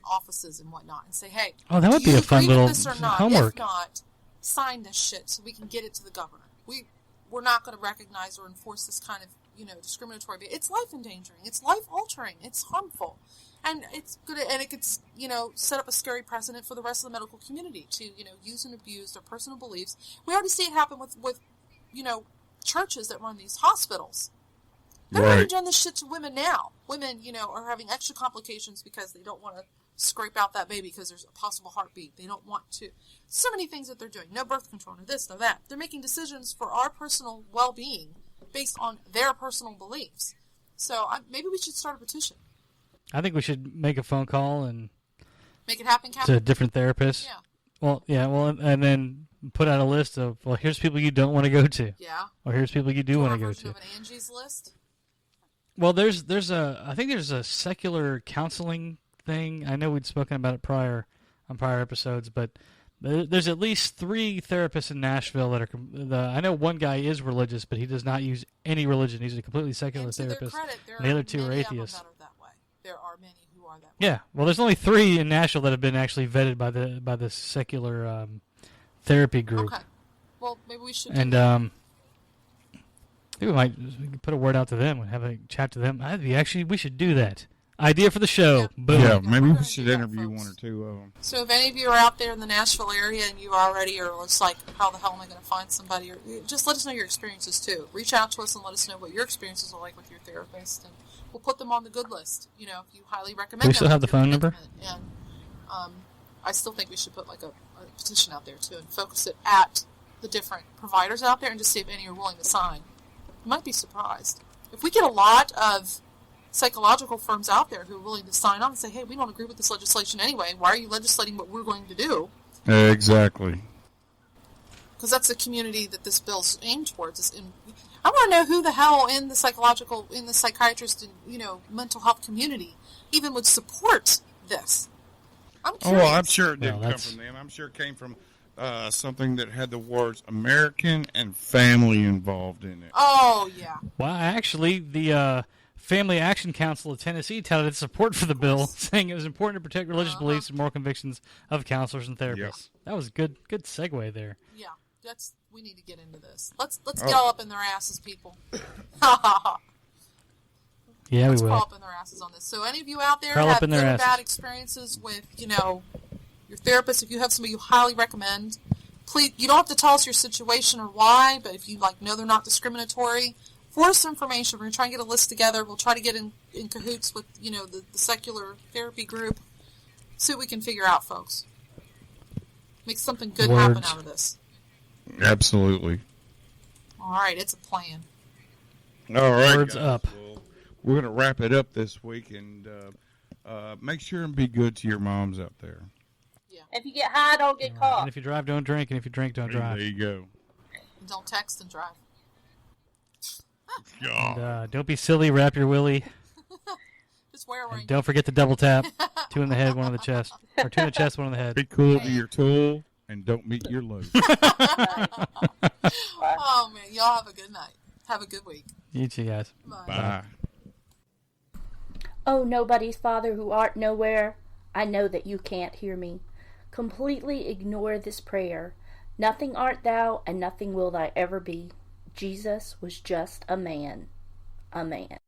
Speaker 2: offices and whatnot, and say, "Hey,
Speaker 3: oh, that would be a fun little homework.
Speaker 2: If not, sign this shit so we can get it to the governor. We're not going to recognize or enforce this kind of discriminatory behavior. It's life endangering. It's life altering. It's harmful, and it could set up a scary precedent for the rest of the medical community to use and abuse their personal beliefs. We already see it happen with churches that run these hospitals. They're already doing this shit to women now. Women are having extra complications because they don't want to scrape out that baby because there's a possible heartbeat. They don't want to. So many things that they're doing. No birth control, no this, no that. They're making decisions for our personal well-being based on their personal beliefs. So maybe we should start a petition.
Speaker 3: I think we should make a phone call and
Speaker 2: make it happen, Captain.
Speaker 3: To different therapists.
Speaker 2: Yeah.
Speaker 3: And then put out a list of, here's people you don't want to go to.
Speaker 2: Yeah.
Speaker 3: Or here's people you do want to go to.
Speaker 2: Have an Angie's list?
Speaker 3: Well, I think there's a secular counseling thing. I know we'd spoken about it on prior episodes, but there's at least 3 therapists in Nashville that are. I know one guy is religious, but he does not use any religion. He's a completely secular therapist.
Speaker 2: Their credit,
Speaker 3: and the other 2 are atheists.
Speaker 2: That way. There are many who are that way.
Speaker 3: Yeah, well, there's only 3 in Nashville that have been actually vetted by the secular therapy group.
Speaker 2: Okay. Well, maybe we should.
Speaker 3: And I think we could put a word out to them and have a chat to them. We should do that. Idea for the show.
Speaker 2: Yeah.
Speaker 3: Boom.
Speaker 5: Yeah, maybe we should interview one or 2 of them.
Speaker 2: So if any of you are out there in the Nashville area and you already are just like, how the hell am I going to find somebody? Or just let us know your experiences too. Reach out to us and let us know what your experiences are like with your therapist, and we'll put them on the good list. If you highly recommend.
Speaker 3: Do we still have the phone number?
Speaker 2: And I still think we should put like a petition out there too and focus it at the different providers out there and just see if any are willing to sign. You might be surprised. If we get a lot of psychological firms out there who are willing to sign on and say, hey, we don't agree with this legislation anyway, why are you legislating what we're going to do?
Speaker 5: Exactly.
Speaker 2: Because that's the community that this bill's aimed towards. I want to know who the hell in the psychiatrist and, mental health community even would support this. I'm curious.
Speaker 5: Oh, well, I'm sure it didn't
Speaker 3: Well,
Speaker 5: come from them. I'm sure it came from something that had the words American and family involved in it.
Speaker 2: Oh, yeah.
Speaker 3: Well, actually, the Family Action Council of Tennessee touted its support for the bill, saying it was important to protect religious beliefs and moral convictions of counselors and therapists.
Speaker 5: Yep.
Speaker 3: That was good segue there.
Speaker 2: Yeah, we need to get into this. Let's get all up in their asses, people. Ha.
Speaker 3: Yeah,
Speaker 2: Let's
Speaker 3: we
Speaker 2: crawl
Speaker 3: will.
Speaker 2: up in their asses on this. So any of you out there
Speaker 3: Crawl
Speaker 2: have
Speaker 3: up in
Speaker 2: good
Speaker 3: their
Speaker 2: or
Speaker 3: asses.
Speaker 2: bad experiences with, your therapist, if you have somebody you highly recommend, please, you don't have to tell us your situation or why, but if you know they're not discriminatory, forward information. We're going to try and get a list together. We'll try to get in cahoots with, the secular therapy group. See what we can figure out, folks. Make something good happen
Speaker 3: Words.
Speaker 2: out of this.
Speaker 5: Absolutely.
Speaker 2: All right, it's a plan.
Speaker 5: All right,
Speaker 3: Words
Speaker 5: guys.
Speaker 3: up.
Speaker 5: Well, we're going to wrap it up this week, and make sure and be good to your moms out there.
Speaker 1: If you get high, don't get
Speaker 3: And
Speaker 1: caught.
Speaker 3: if you drive, don't drink. And if you drink, don't drive.
Speaker 5: There you go.
Speaker 2: Don't text and drive.
Speaker 3: And, don't be silly. Wrap your willy.
Speaker 2: Just wear a ring.
Speaker 3: And don't forget the double tap. 2 in the head, 1 in the chest. Or 2 in the chest, 1 in the head.
Speaker 5: Be cool to your tool, and don't meet your load.
Speaker 2: Oh, man. Y'all have a good night. Have a good week.
Speaker 3: You too, guys.
Speaker 2: Bye.
Speaker 5: Bye.
Speaker 1: Oh, nobody's Father who art nowhere, I know that you can't hear me. Completely ignore this prayer. Nothing art thou, and nothing will thou ever be. Jesus was just a man. A man.